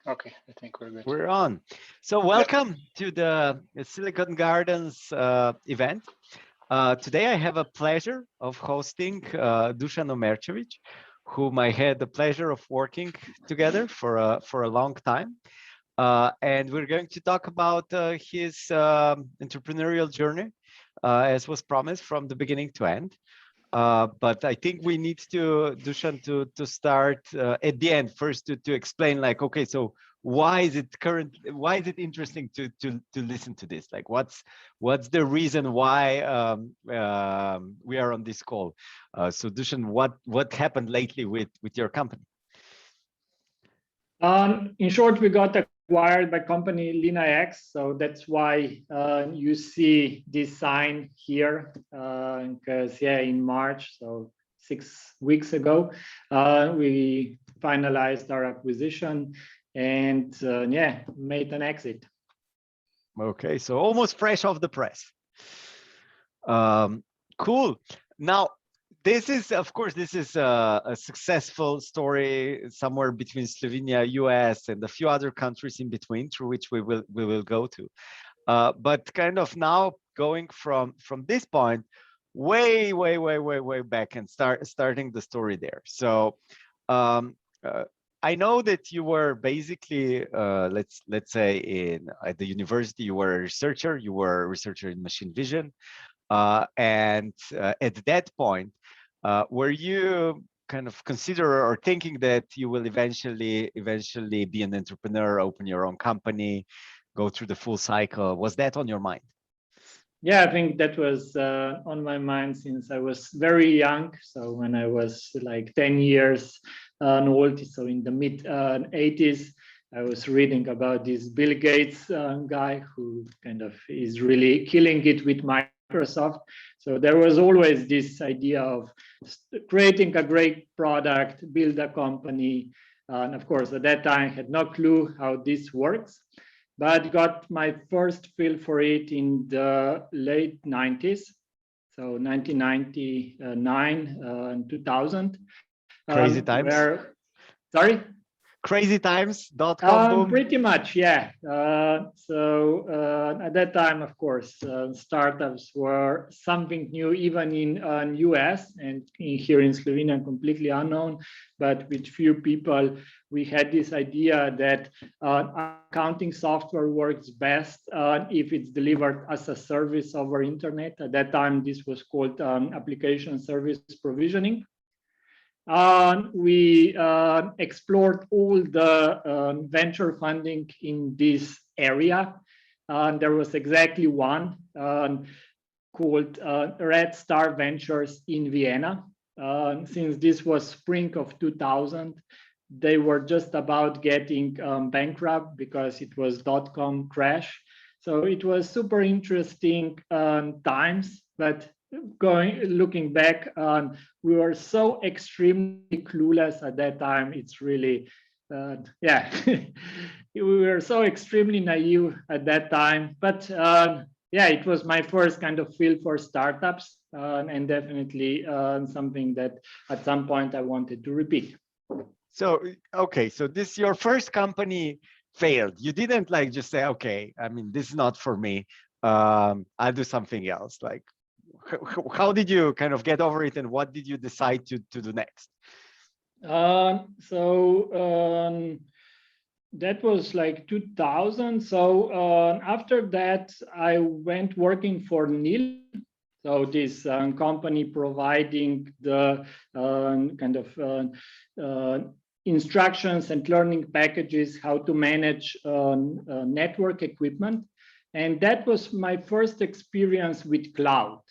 Okay, I think we're good. We're on. So welcome to the Silicon Gardens event. Today I have a pleasure of hosting Dušan Omerčević, whom I had the pleasure of working together for a long time. And we're going to talk about his entrepreneurial journey, as was promised from the beginning to end. But I think we need to, Dušan, to start at the end first to explain, like, okay, so why is it interesting to listen to this? Like, what's the reason why we are on this call? So Dušan, what happened lately with your company? In short, we got acquired by company LeanIX, so that's why you see this sign here. Because in March, so 6 weeks ago, we finalized our acquisition and made an exit. Okay, so almost fresh off the press. Cool. Now, this is, of course, a successful story somewhere between Slovenia, US, and a few other countries in between, through which we will go to. But kind of now going from this point, way back and starting the story there. So I know that you were basically, let's say, at the university, you were a researcher. You were a researcher in machine vision. And at that point, were you kind of consider or thinking that you will eventually be an entrepreneur, open your own company, go through the full cycle? Was that on your mind? Yeah, I think that was on my mind since I was very young. So when I was like 10 years old, so in the mid 80s, I was reading about this Bill Gates guy who kind of is really killing it with Microsoft. So there was always this idea of creating a great product, build a company. And of course, at that time, I had no clue how this works, but got my first feel for it in the late 90s. So 1999 and 2000. Crazy times. Sorry? Crazytimes.com. Boom. Pretty much, yeah. So at that time, of course, startups were something new, even in US and here in Slovenia, completely unknown. But with few people, we had this idea that accounting software works best if it's delivered as a service over internet. At that time, this was called application service provisioning. We explored all the venture funding in this area. There was exactly one called Red Star Ventures in Vienna. Since this was spring of 2000, they were just about getting bankrupt because it was .com crash. So it was super interesting times, but looking back, we were so extremely clueless at that time. It's really, we were so extremely naive at that time. But it was my first kind of feel for startups, and definitely something that at some point I wanted to repeat. So, okay, so this, your first company failed. You didn't like just say, okay, I mean, this is not for me. I'll do something else. Like, how did you kind of get over it, and what did you decide to do next? That was like 2000. So after that, I went working for NIL. So this company providing the kind of instructions and learning packages, how to manage network equipment. And that was my first experience with cloud.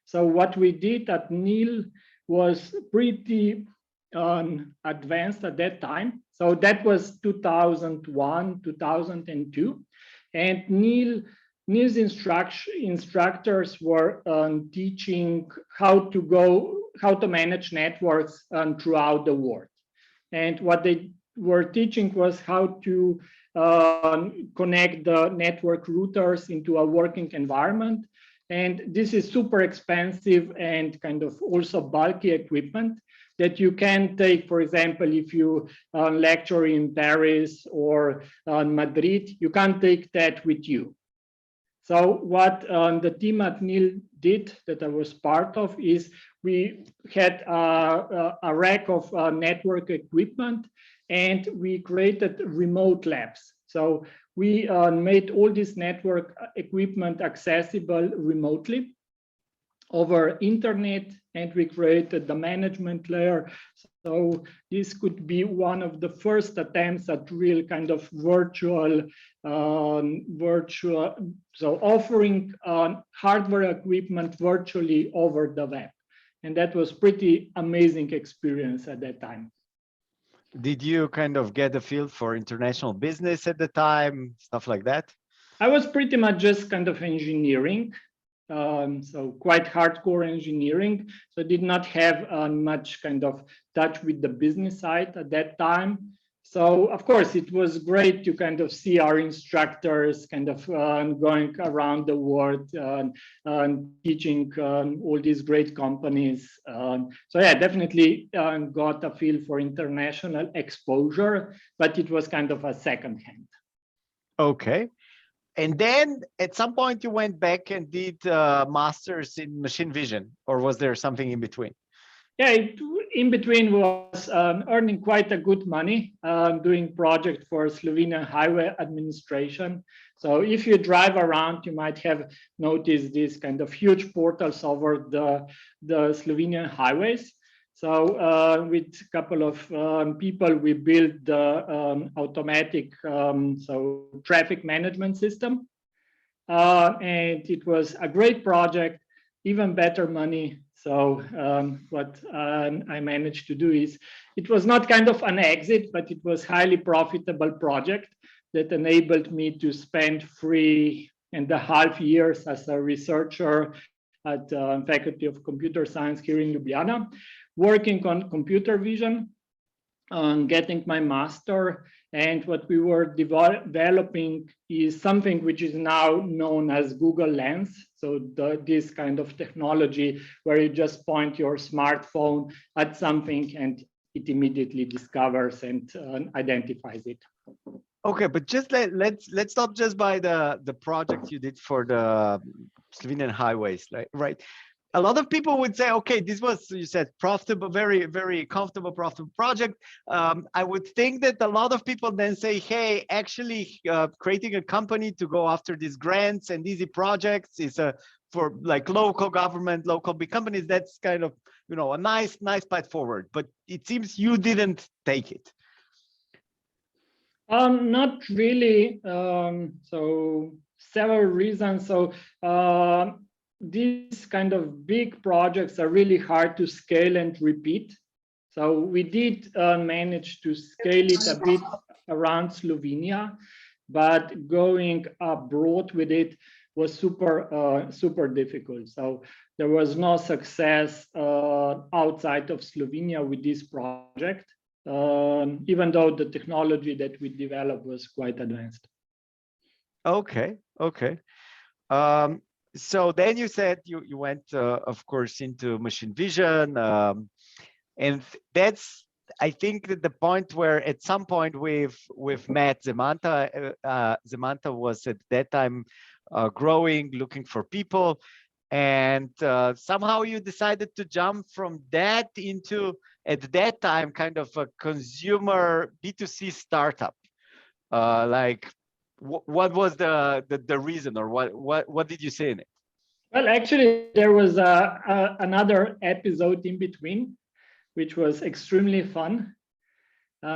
So what we did at NIL was pretty advanced at that time. So that was 2001, 2002. And NIL's instructors were teaching how to manage networks throughout the world. And what they were teaching was how to connect the network routers into a working environment. And this is super expensive and kind of also bulky equipment. that you can take, for example, if you lecture in Paris or Madrid, you can't take that with you. So what the team at NIL did, that I was part of, is we had a rack of network equipment, and we created remote labs. So we made all this network equipment accessible remotely over internet, and we created the management layer. So this could be one of the first attempts at real kind of virtual, so offering hardware equipment virtually over the web. And that was pretty amazing experience at that time. Did you kind of get a feel for international business at the time, stuff like that? I was pretty much just kind of engineering. So quite hardcore engineering. So I did not have much kind of touch with the business side at that time. So of course it was great to kind of see our instructors kind of going around the world and teaching all these great companies. So yeah, definitely got a feel for international exposure, but it was kind of a second hand. Okay. And then at some point you went back and did masters in machine vision, or was there something in between? Yeah, in between was earning quite a good money doing project for Slovenian Highway Administration. So if you drive around, you might have noticed these kind of huge portals over the Slovenian highways. So with a couple of people, we built the automatic so traffic management system. And it was a great project, even better money. So what I managed to do is, it was not kind of an exit, but it was highly profitable project that enabled me to spend 3.5 years as a researcher at Faculty of Computer Science here in Ljubljana, working on computer vision, on getting my master. And what we were developing is something which is now known as Google Lens. So this kind of technology where you just point your smartphone at something and it immediately discovers and identifies it. Okay, but just let's stop just by the project you did for the Slovenian highways, right? A lot of people would say, okay, this was, you said, profitable, very, very comfortable, profitable project. I would think that a lot of people then say, hey, actually creating a company to go after these grants and easy projects is for like local government, local big companies. That's kind of, you know, a nice path forward. But it seems you didn't take it. Not really. So several reasons. So these kind of big projects are really hard to scale and repeat. So we did manage to scale it a bit around Slovenia, but going abroad with it was super difficult. So there was no success outside of Slovenia with this project, even though the technology that we developed was quite advanced. Okay. So then you said you went, of course, into machine vision, and that's, I think, that the point where at some point we've met Zemanta. Zemanta was at that time growing, looking for people, and somehow you decided to jump from that into, at that time, kind of a consumer B2C startup. Like, what was the reason, or what did you say in it? Well, actually, there was another episode in between, which was extremely fun.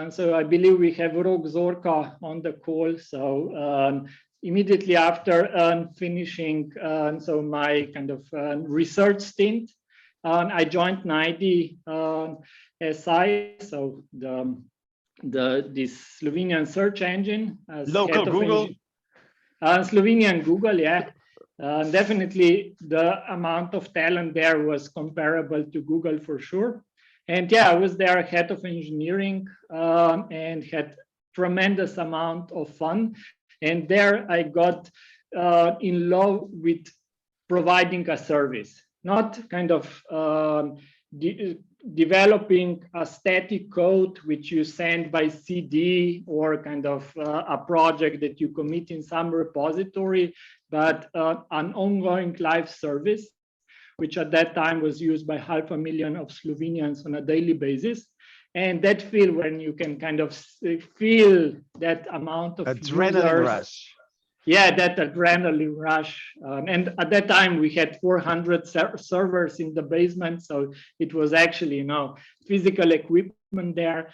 So I believe we have Rok Zorka on the call. So immediately after finishing so my kind of research stint, I joined Najdi SI, so this Slovenian search engine. As local Google? Slovenian Google, yeah. Definitely the amount of talent there was comparable to Google for sure. And yeah, I was there head of engineering and had tremendous amount of fun. And there I got in love with providing a service, not kind of developing a static code which you send by CD or kind of a project that you commit in some repository, but an ongoing live service, which at that time was used by 500,000 of Slovenians on a daily basis. And that feel when you can kind of feel that amount of adrenaline rush. Yeah, that adrenaline rush. And at that time we had 400 servers in the basement. So it was actually, physical equipment there.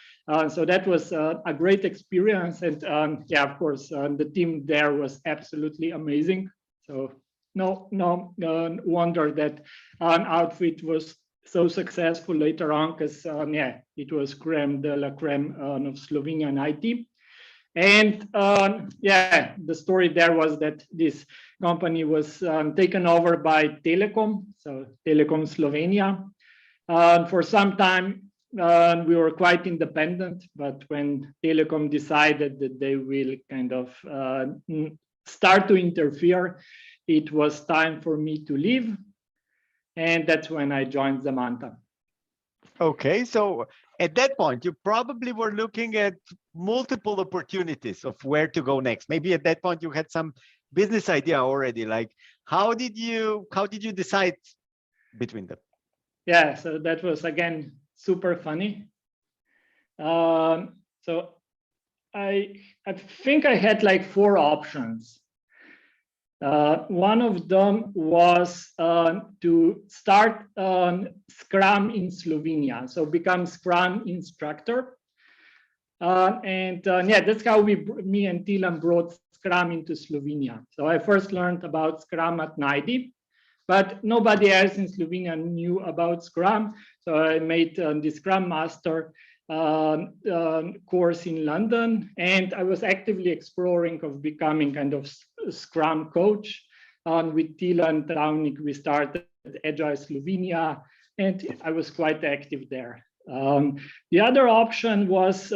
So that was a great experience. And yeah, of course, the team there was absolutely amazing. So no wonder that an outfit was so successful later on, because yeah, it was creme de la creme of Slovenian IT. And yeah, the story there was that this company was taken over by Telekom, so Telekom Slovenia. For some time, we were quite independent, but when Telekom decided that they will kind of start to interfere, it was time for me to leave. And that's when I joined Zamanta. Okay, so at that point, you probably were looking at multiple opportunities of where to go next. Maybe at that point you had some business idea already. Like, how did you decide between them? Yeah, so that was again super funny. So I think I had like 4 options. One of them was to start Scrum in Slovenia, so become Scrum instructor. And yeah, that's how me and Tilan brought Scrum into Slovenia. So I first learned about Scrum at Najdi, but nobody else in Slovenia knew about Scrum. So I made the Scrum Master course in London, and I was actively exploring of becoming kind of Scrum coach. With Tilan Travnik, we started Agile Slovenia, and I was quite active there. The other option was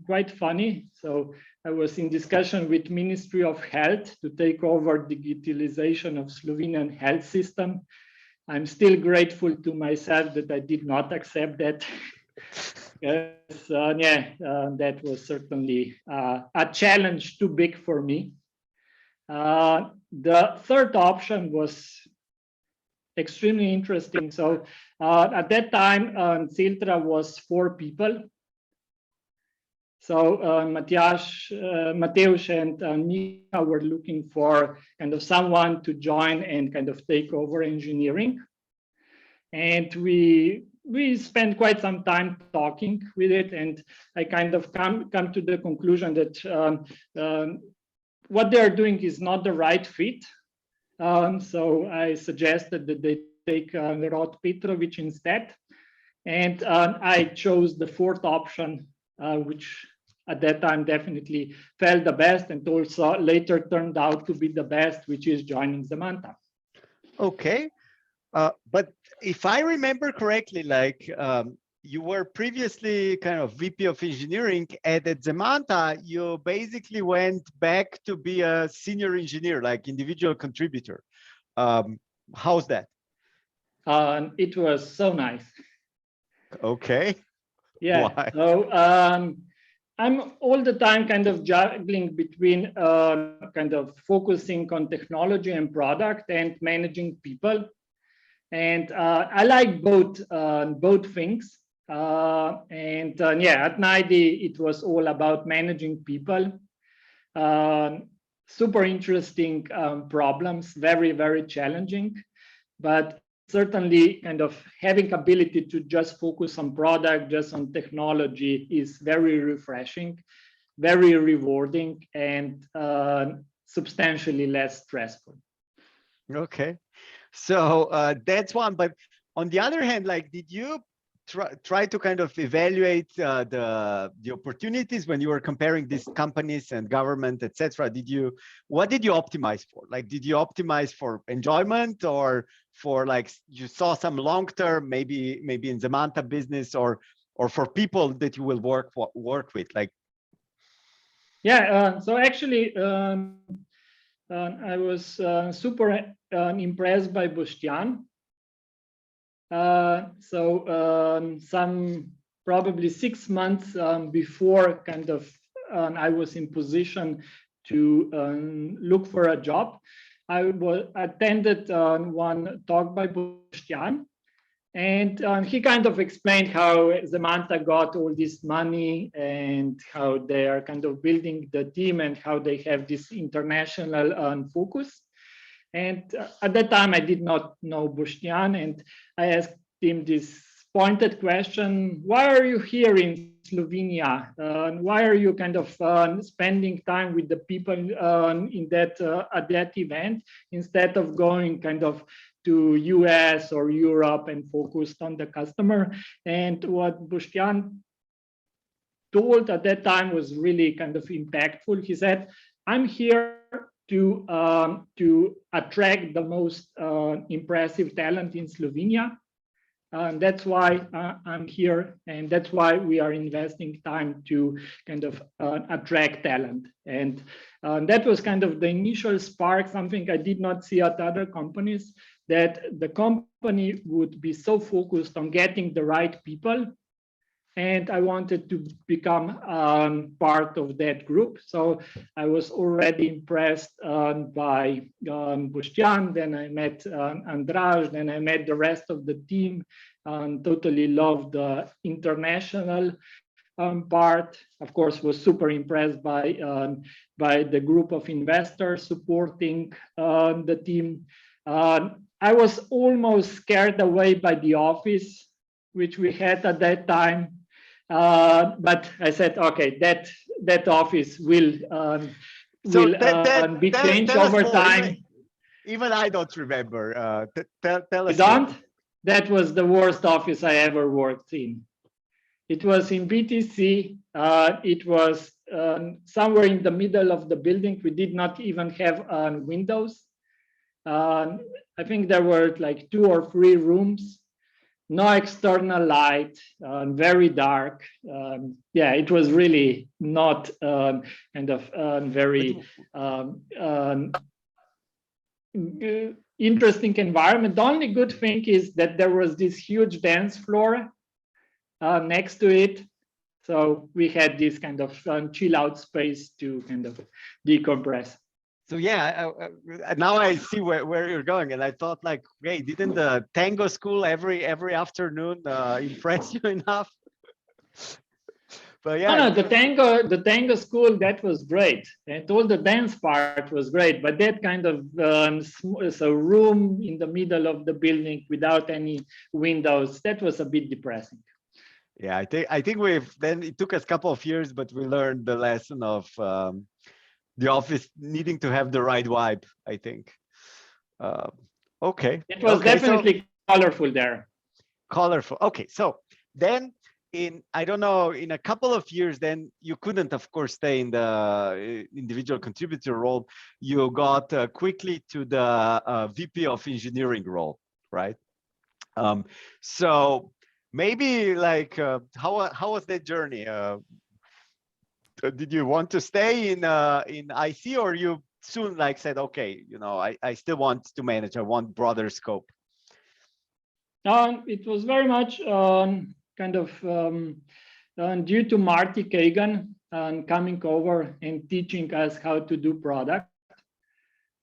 quite funny. So I was in discussion with Ministry of Health to take over digitalization of Slovenian health system. I'm still grateful to myself that I did not accept that. Yes, yeah, that was certainly a challenge too big for me. The third option was extremely interesting. So at that time, Celtra was 4 people. So Mateusz and Mika were looking for kind of someone to join and kind of take over engineering. And we spent quite some time talking with it, and I kind of come to the conclusion that what they're doing is not the right fit. So I suggested that they take Rod Petrovic instead. And I chose the 4th option, which at that time definitely felt the best and also later turned out to be the best, which is joining Zamanta. Okay. But if I remember correctly, like you were previously kind of VP of engineering at Zemanta, you basically went back to be a senior engineer, like individual contributor. How's that? It was so nice. Okay. Yeah. Why? So I'm all the time kind of juggling between kind of focusing on technology and product and managing people. And I like both things. And yeah, at Najdi, it was all about managing people. Super interesting problems, very, very challenging, but certainly kind of having ability to just focus on product, just on technology is very refreshing, very rewarding, and substantially less stressful. Okay. So that's one. But on the other hand, like, did you try to kind of evaluate the opportunities when you were comparing these companies and government, etc.? What did you optimize for? Like, did you optimize for enjoyment, or for like you saw some long-term, maybe in Zamanta business, or for people that you will work with? Like, yeah. So actually, I was super impressed by Boštjan. Some probably 6 months before kind of I was in position to look for a job, I attended one talk by Dušan, and he kind of explained how Zemanta got all this money and how they are kind of building the team and how they have this international focus. And at that time, I did not know Dušan, and I asked him this pointed question: why are you here in Slovenia? Why are you kind of spending time with the people in that at that event instead of going kind of to US or Europe and focused on the customer? And what Dušan told at that time was really kind of impactful. He said, "I'm here to attract the most impressive talent in Slovenia. That's why I'm here, and that's why we are investing time to kind of attract talent." And that was kind of the initial spark, something I did not see at other companies, that the company would be so focused on getting the right people. And I wanted to become part of that group. So I was already impressed by Dušan. Then I met Andraž. Then I met the rest of the team. Totally loved the international part. Of course, was super impressed by the group of investors supporting the team. I was almost scared away by the office, which we had at that time. But I said, okay, that office will be changed over time. Even I don't remember. Tell us. You don't? That was the worst office I ever worked in. It was in BTC. It was somewhere in the middle of the building. We did not even have windows. I think there were like 2 or 3 rooms. No external light, very dark. Yeah, it was really not kind of very interesting environment. The only good thing is that there was this huge dance floor next to it. So we had this kind of chill out space to kind of decompress. So yeah, now I see where you're going, and I thought like, hey, didn't the tango school every afternoon impress you enough? But yeah, no, the tango school, that was great, and all the dance part was great. But that kind of so room in the middle of the building without any windows, that was a bit depressing. Yeah, I think it took us a couple of years, but we learned the lesson of the office needing to have the right vibe, I think. Okay. It was definitely colorful there. Colorful. Okay. So then I don't know, in a couple of years, then you couldn't, of course, stay in the individual contributor role. You got quickly to the VP of engineering role, right? So maybe like, how was that journey? Did you want to stay in IC, or you soon like said, okay, you know, I still want to manage, I want broader scope? It was very much kind of due to Marty Kagan coming over and teaching us how to do product.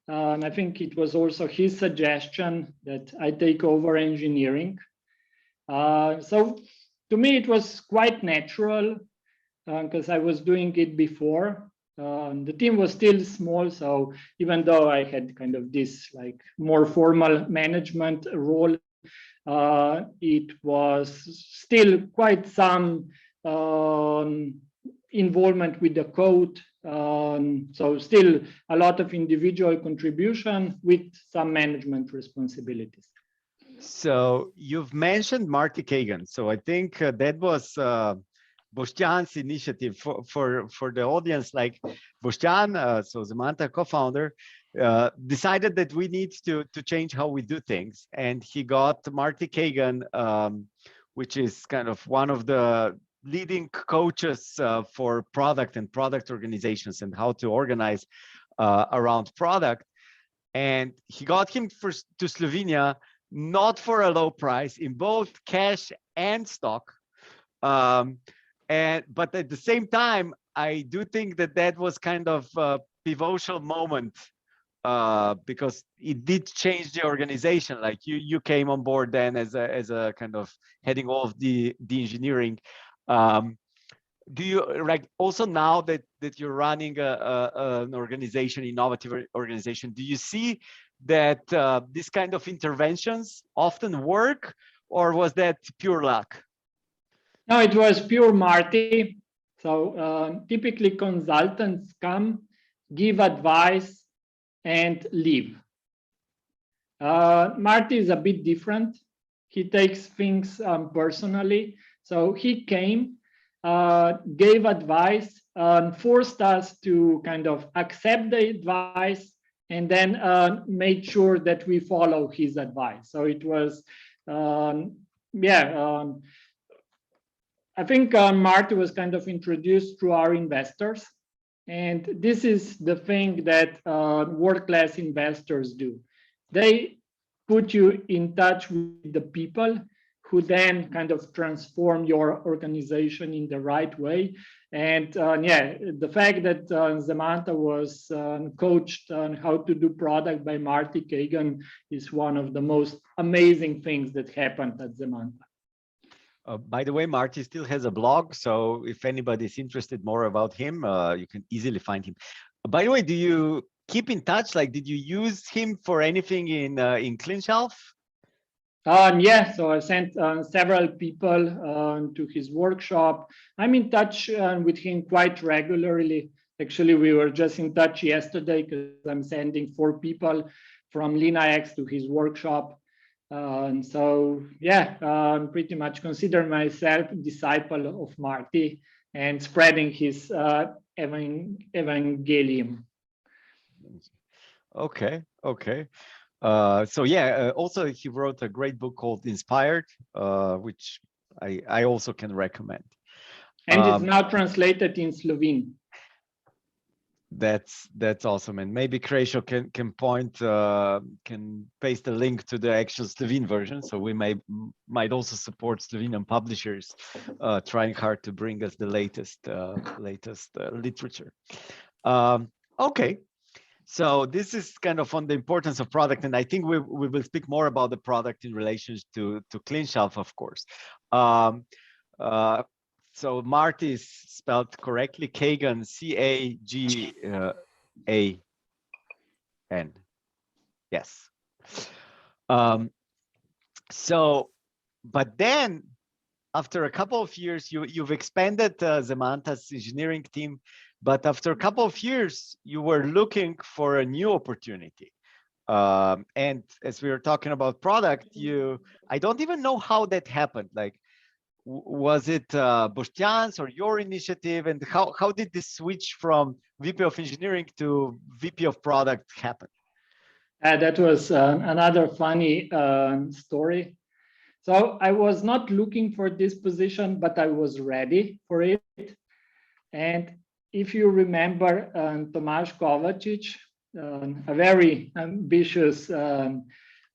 And I think it was also his suggestion that I take over engineering. So to me, it was quite natural, because I was doing it before. The team was still small, so even though I had kind of this like more formal management role, it was still quite some involvement with the code. So still a lot of individual contribution with some management responsibilities. So you've mentioned Marty Kagan. So I think that was Dušan's initiative. For the audience, like Dušan, so Zamanta co-founder, decided that we need to change how we do things, and he got Marty Kagan, which is kind of one of the leading coaches for product and product organizations and how to organize around product. And he got him to Slovenia not for a low price in both cash and stock. But at the same time, I do think that that was kind of a pivotal moment because it did change the organization. Like you came on board then as a kind of heading all of the engineering. Do you like also now that you're running an organization, innovative organization? Do you see that this kind of interventions often work, or was that pure luck? No, it was pure Marty. So typically consultants come, give advice, and leave. Marty is a bit different. He takes things personally. So he came, gave advice, forced us to kind of accept the advice, and then made sure that we follow his advice. So it was, I think Marty was kind of introduced through our investors. And this is the thing that world-class investors do. They put you in touch with the people who then kind of transform your organization in the right way. And the fact that Zemanta was coached on how to do product by Marty Kagan is one of the most amazing things that happened at Zemanta. By the way, Marty still has a blog, so if anybody's interested more about him, you can easily find him. By the way, do you keep in touch? Like, did you use him for anything in Cleanshelf? Yeah, so I sent several people to his workshop. I'm in touch with him quite regularly. Actually, we were just in touch yesterday because I'm sending 4 people from LeanIX to his workshop. And so, yeah, pretty much consider myself a disciple of Marty and spreading his evangelium. Okay. So yeah, also he wrote a great book called Inspired, which I also can recommend. And it's now translated in Slovene. That's awesome, and maybe Krešo can paste a link to the actual Slovene version, so we might also support Slovenian publishers trying hard to bring us the latest literature. Okay, so this is kind of on the importance of product, and I think we will speak more about the product in relation to Cleanshelf, of course. So Marty is spelled correctly, Kagan, C-A-G-A-N. Yes. So, but then after a couple of years, you've expanded Zemanta's engineering team, but after a couple of years, you were looking for a new opportunity. And as we were talking about product, I don't even know how that happened. Like, was it Boštjan's or your initiative, and how did this switch from VP of engineering to VP of product happen? That was another funny story. So I was not looking for this position, but I was ready for it. And if you remember Tomaž Kovačić, a very ambitious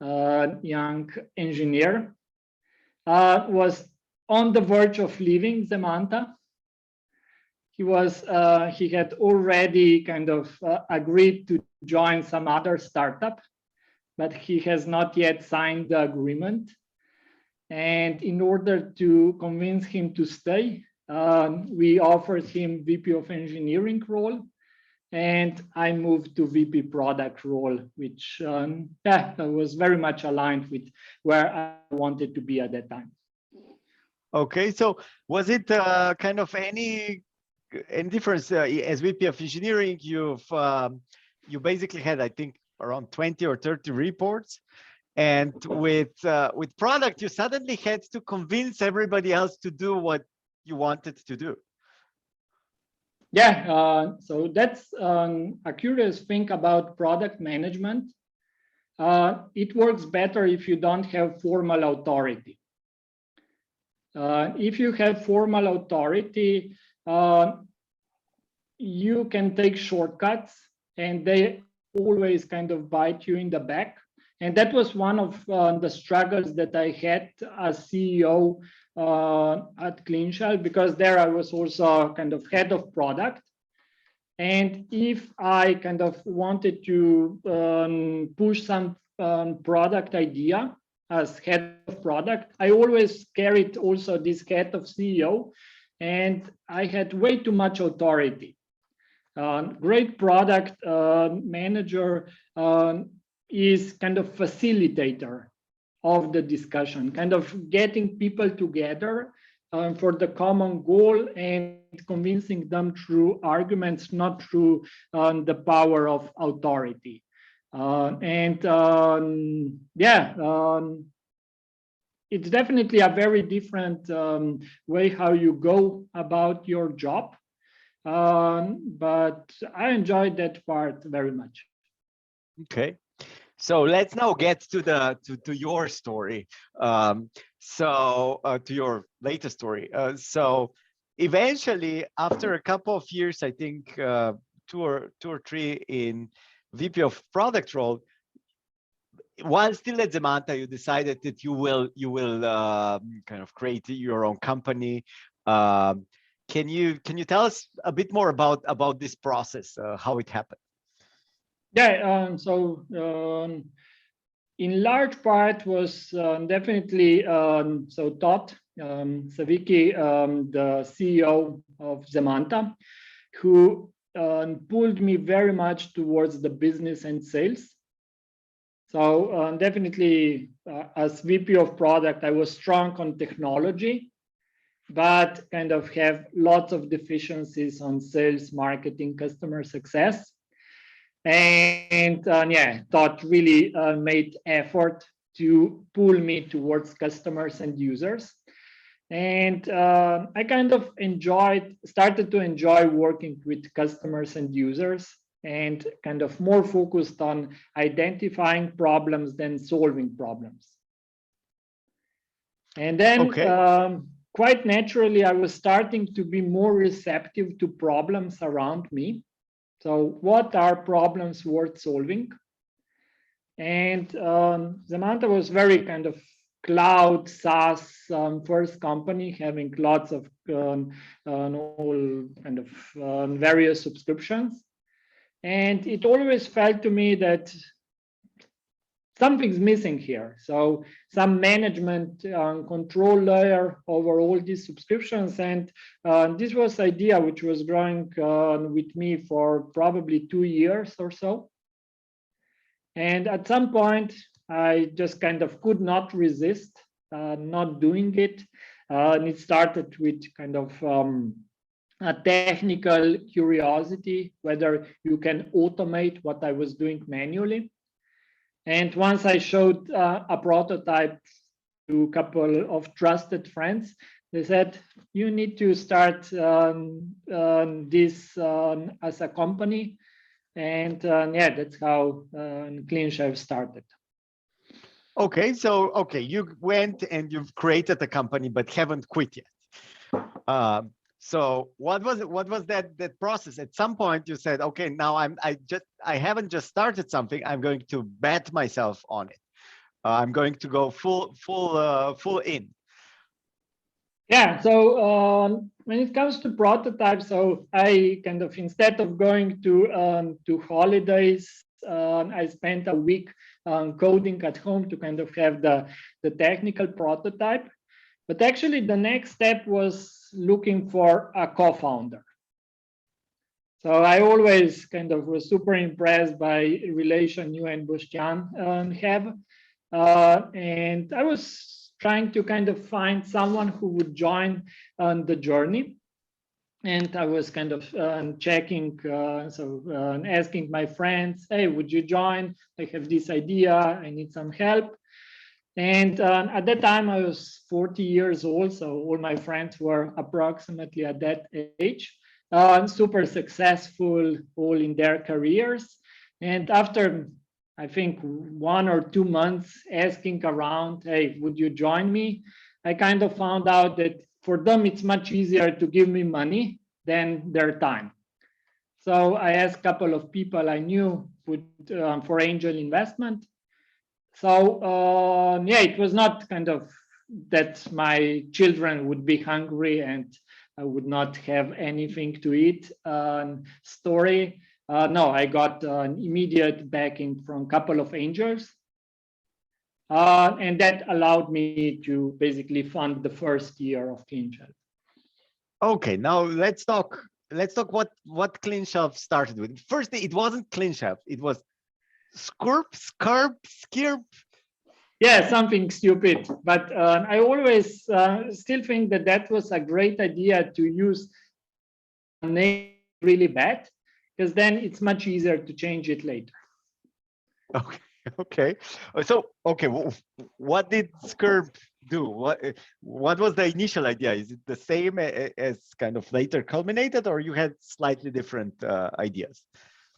young engineer, was on the verge of leaving Zemanta. He had already kind of agreed to join some other startup, but he has not yet signed the agreement. And in order to convince him to stay, we offered him VP of engineering role, and I moved to VP product role, which was very much aligned with where I wanted to be at that time. Okay, so was it kind of any difference as VP of engineering? You basically had, I think, around 20 or 30 reports, and with product, you suddenly had to convince everybody else to do what you wanted to do. Yeah, so that's a curious thing about product management. It works better if you don't have formal authority. If you have formal authority, you can take shortcuts, and they always kind of bite you in the back. And that was one of the struggles that I had as CEO at Cleanshelf, because there I was also kind of head of product. And if I kind of wanted to push some product idea as head of product, I always carried also this head of CEO, and I had way too much authority. Great product manager is kind of facilitator of the discussion, kind of getting people together for the common goal and convincing them through arguments, not through the power of authority. It's definitely a very different way how you go about your job. But I enjoyed that part very much. Okay. So let's now get to your story. To your latest story. So eventually, after a couple of years, I think two or three in VP of product role, while still at Zemanta, you decided that you will kind of create your own company. Can you tell us a bit more about this process, how it happened? Yeah, in large part was definitely Todd Savicki, the CEO of Zemanta, who pulled me very much towards the business and sales. So definitely as VP of product, I was strong on technology, but kind of have lots of deficiencies on sales, marketing, customer success. And Todd really made effort to pull me towards customers and users. And I kind of started to enjoy working with customers and users, and kind of more focused on identifying problems than solving problems. And then quite naturally, I was starting to be more receptive to problems around me. So what are problems worth solving? And Zamanta was very kind of cloud SaaS first company, having lots of all kind of various subscriptions. And it always felt to me that something's missing here. So some management control layer over all these subscriptions. And this was idea which was growing with me for probably 2 years or so. And at some point, I just kind of could not resist not doing it. And it started with kind of a technical curiosity, whether you can automate what I was doing manually. And once I showed a prototype to a couple of trusted friends, they said, you need to start this as a company. And that's how Cleanshelf started. Okay, so you went and you've created a company, but haven't quit yet. So what was that process? At some point you said, okay, now I haven't just started something, I'm going to bet myself on it. I'm going to go full in. Yeah, so when it comes to prototypes, so I kind of, instead of going to holidays, I spent a week coding at home to kind of have the technical prototype. But actually the next step was looking for a co-founder. So I always kind of was super impressed by relation you and Dušan have. And I was trying to kind of find someone who would join the journey. And I was kind of checking, asking my friends, hey, would you join? I have this idea, I need some help. And at that time, I was 40 years old, so all my friends were approximately at that age, super successful, all in their careers. And after, I think, 1 or 2 months asking around, hey, would you join me? I kind of found out that for them, it's much easier to give me money than their time. So I asked a couple of people I knew for angel investment. So yeah, it was not kind of that my children would be hungry and I would not have anything to eat story. No, I got an immediate backing from a couple of angels. And that allowed me to basically fund the first year of Cleanshelf. Okay, now let's talk what Cleanshelf started with. First, it wasn't Cleanshelf, it was Squrb. Yeah, something stupid, but I always still think that that was a great idea to use a name really bad, because then it's much easier to change it later. Okay, okay. So, okay, what did Squrb do? What was the initial idea? Is it the same as kind of later culminated, or you had slightly different ideas?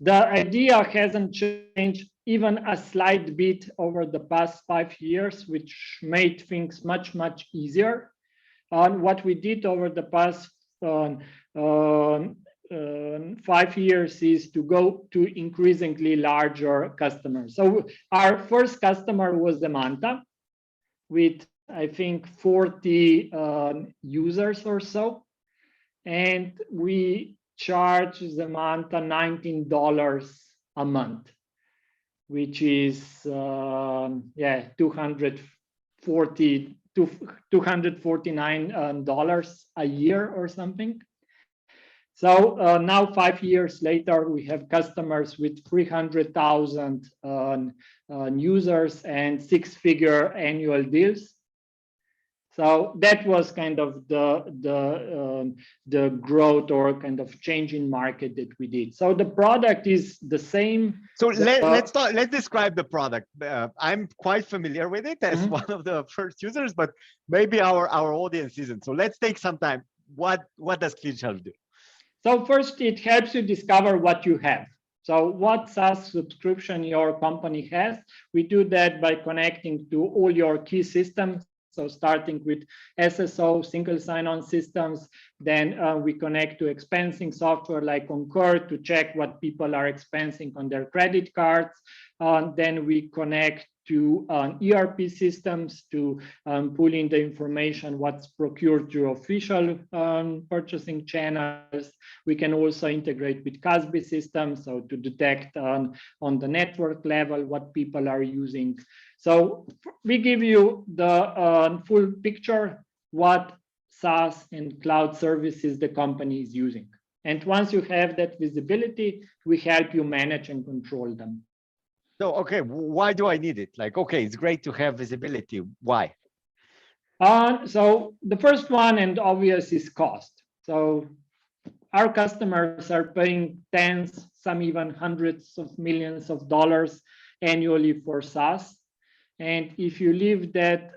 The idea hasn't changed even a slight bit over the past 5 years, which made things much, much easier. What we did over the past 5 years is to go to increasingly larger customers. So our first customer was Zemanta with, I think, 40 users or so. And we charge Zamanta $19 a month, which is $249 a year or something. So now 5 years later, we have customers with 300,000 users and 6-figure annual deals. So that was kind of the growth or kind of change in market that we did. So the product is the same. So let's describe the product. I'm quite familiar with it as one of the first users, but maybe our audience isn't. So let's take some time. What does Cleanshelf do? So first, it helps you discover what you have. So what SaaS subscription your company has. We do that by connecting to all your key systems. So starting with SSO, single sign-on systems, then we connect to expensing software like Concur to check what people are expensing on their credit cards. Then we connect to ERP systems to pull in the information what's procured through official purchasing channels. We can also integrate with CASB systems, so to detect on the network level what people are using. So we give you the full picture, what SaaS and cloud services the company is using. And once you have that visibility, we help you manage and control them. So, okay, why do I need it? Like, okay, it's great to have visibility. Why? So the first one and obvious is cost. So our customers are paying tens, some even hundreds of millions of dollars annually for SaaS. And if you leave that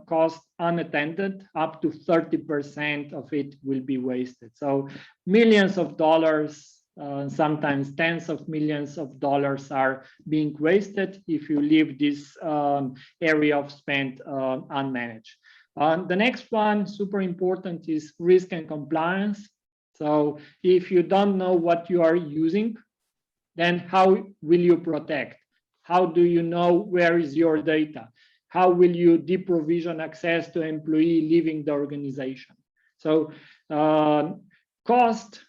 cost unattended, up to 30% of it will be wasted. So millions of dollars, sometimes tens of millions of dollars are being wasted if you leave this area of spend unmanaged. The next one, super important, is risk and compliance. So if you don't know what you are using, then how will you protect? How do you know where is your data? How will you deprovision access to employee leaving the organization? So cost,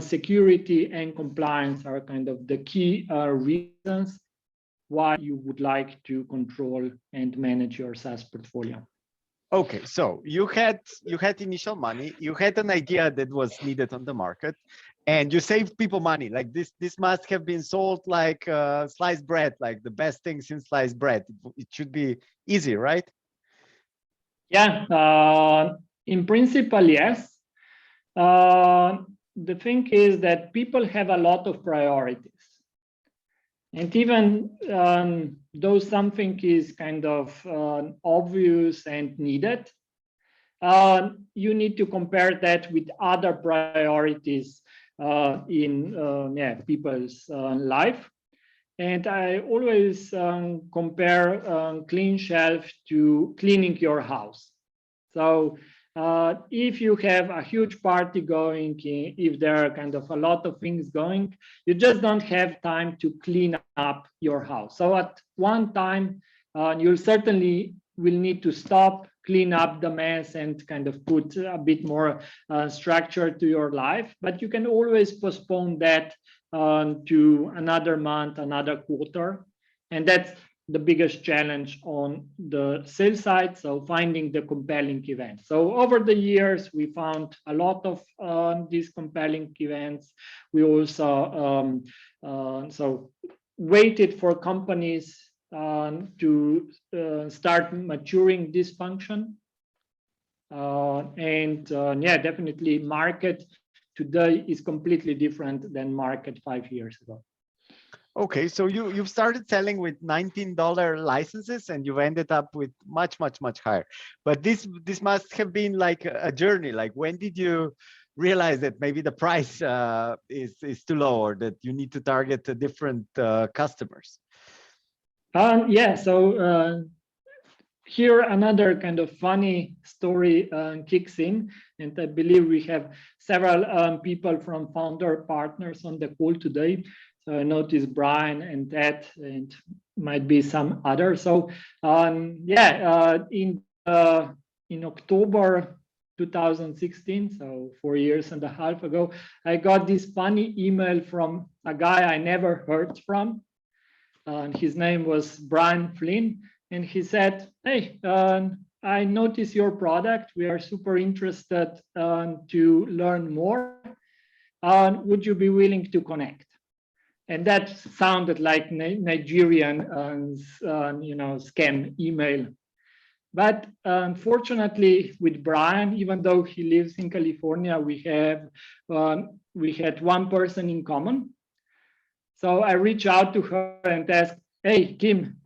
security, and compliance are kind of the key reasons why you would like to control and manage your SaaS portfolio. Okay, so you had initial money, you had an idea that was needed on the market, and you saved people money. Like this must have been sold like sliced bread, like the best thing since sliced bread. It should be easy, right? Yeah, in principle, yes. The thing is that people have a lot of priorities. And even though something is kind of obvious and needed, you need to compare that with other priorities in people's life. And I always compare Cleanshelf to cleaning your house. So if you have a huge party going, if there are kind of a lot of things going, you just don't have time to clean up your house. So at one time, you'll certainly will need to stop, clean up the mess, and kind of put a bit more structure to your life. But you can always postpone that to another month, another quarter. And that's the biggest challenge on the sales side. So finding the compelling events. So over the years, we found a lot of these compelling events. We also so waited for companies to start maturing this function. Yeah, definitely market today is completely different than market 5 years ago. Okay, so you've started selling with $19 licenses and you've ended up with much higher. But this must have been like a journey. Like, when did you realize that maybe the price is too low, or that you need to target different customers? Yeah, so here another kind of funny story kicks in, and I believe we have several people from founder partners on the call today. So I noticed Brian and Ted, and might be some others. So yeah, in October 2016, so 4.5 years ago, I got this funny email from a guy I never heard from. His name was Brian Flynn, and he said, "Hey, I noticed your product. We are super interested to learn more. Would you be willing to connect?" And that sounded like Nigerian, scam email. But unfortunately, with Brian, even though he lives in California, we had one person in common. So I reached out to her and asked, "Hey, Kim,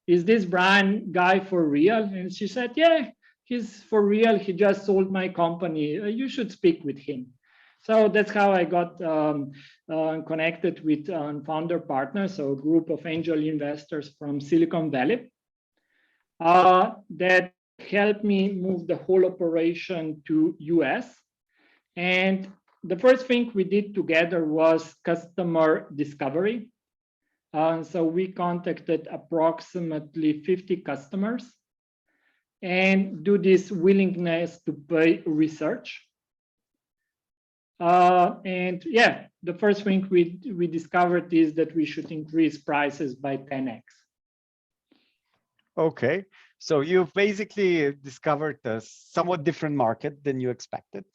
is this Brian guy for real?" And she said, "Yeah, he's for real. He just sold my company. You should speak with him." So that's how I got connected with Founder Partners, so a group of angel investors from Silicon Valley that helped me move the whole operation to US. And the first thing we did together was customer discovery. So we contacted approximately 50 customers and do this willingness to pay research. And yeah, the first thing we discovered is that we should increase prices by 10x. Okay, so you've basically discovered a somewhat different market than you expected,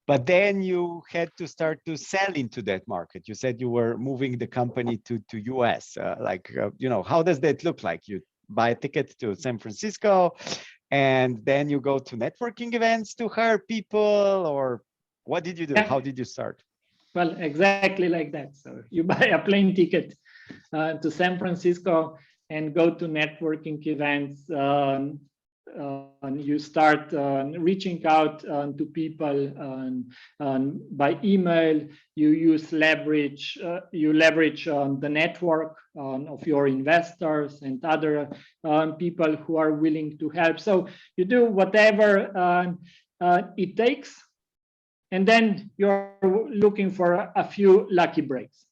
but then you had to start to sell into that market. You said you were moving the company to US. How does that look like? You buy a ticket to San Francisco, and then you go to networking events to hire people, or what did you do? How did you start? Well, exactly like that. So you buy a plane ticket to San Francisco and go to networking events. You start reaching out to people by email. You leverage the network of your investors and other people who are willing to help. So you do whatever it takes. And then you're looking for a few lucky breaks.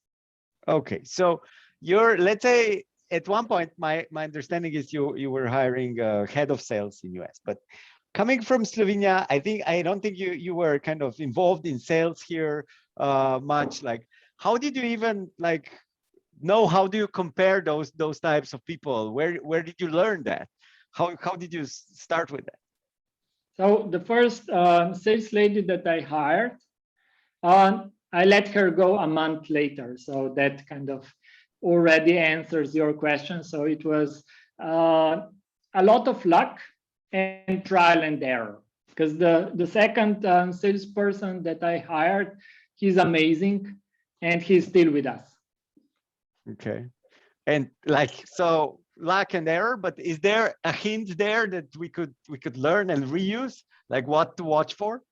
Okay, so let's say at one point, my understanding is you were hiring a head of sales in US, but coming from Slovenia, I don't think you were kind of involved in sales here much. Like, how did you even know? How do you compare those types of people? Where did you learn that? How did you start with that? So the first sales lady that I hired, I let her go a month later. So that kind of already answers your question. So it was a lot of luck and trial and error. Because the second salesperson that I hired, he's amazing, and he's still with us. Okay, and so luck and error, but is there a hint there that we could learn and reuse, like what to watch for?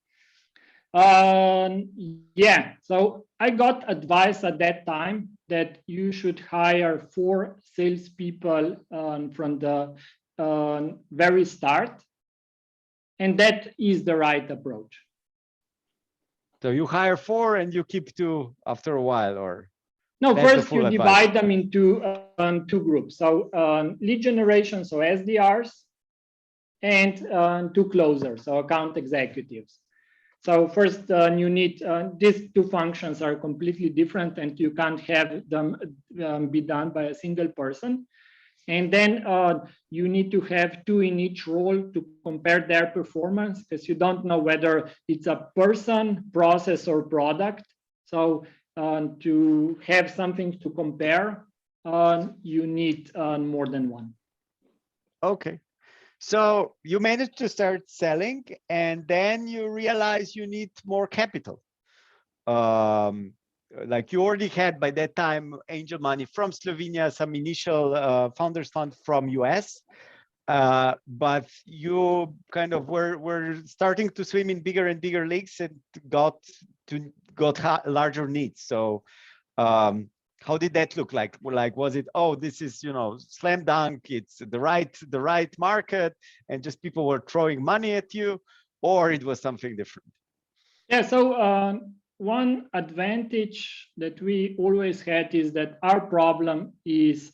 Yeah, so I got advice at that time that you should hire 4 salespeople from the very start, And that is the right approach. So you hire 4 and you keep 2 after a while, or? No, That's first you divide them into 2 groups. So lead generation, so SDRs, and 2 closers, so account executives. So first you need, these 2 functions are completely different and you can't have them be done by a single person. And then you need to have 2 in each role to compare their performance, because you don't know whether it's a person, process, or product. So to have something to compare, you need more than 1. Okay. So you managed to start selling, and then you realize you need more capital. Like you already had by that time angel money from Slovenia, some initial founders fund from US, but you kind of were starting to swim in bigger and bigger leagues and got larger needs. So how did that look like? Like, was it, oh, this is, you know, slam dunk, it's the right market, and just people were throwing money at you, or it was something different? Yeah, so one advantage that we always had is that our problem is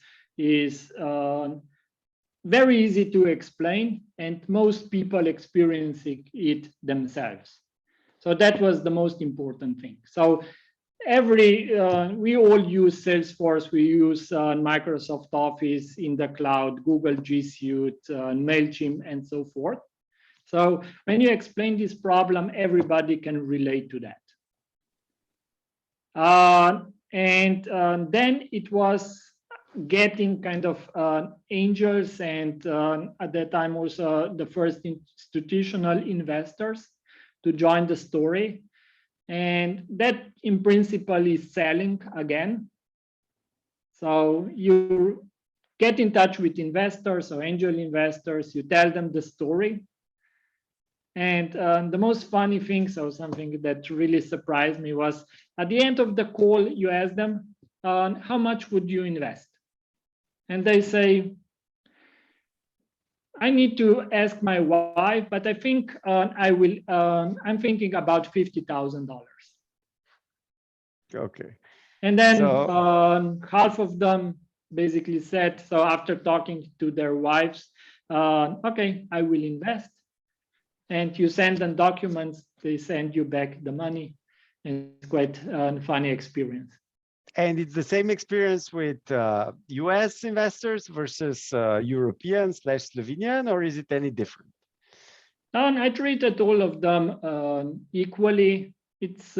very easy to explain, and most people experiencing it themselves. So that was the most important thing. So we all use Salesforce, we use Microsoft Office in the cloud, Google G Suite, MailChimp, and so forth. So when you explain this problem, everybody can relate to that. And then it was getting kind of angels and at that time also the first institutional investors to join the story. And that in principle is selling again. So you get in touch with investors or angel investors, you tell them the story. And the most funny thing, so something that really surprised me, was at the end of the call, you ask them, how much would you invest? And they say, I need to ask my wife, but I think I'm thinking about $50,000. Okay. And then half of them basically said, so after talking to their wives, okay, I will invest. And you send them documents, they send you back the money. And it's quite a funny experience. And it's the same experience with US investors versus European/Slovenian, or is it any different? I treated all of them equally. It's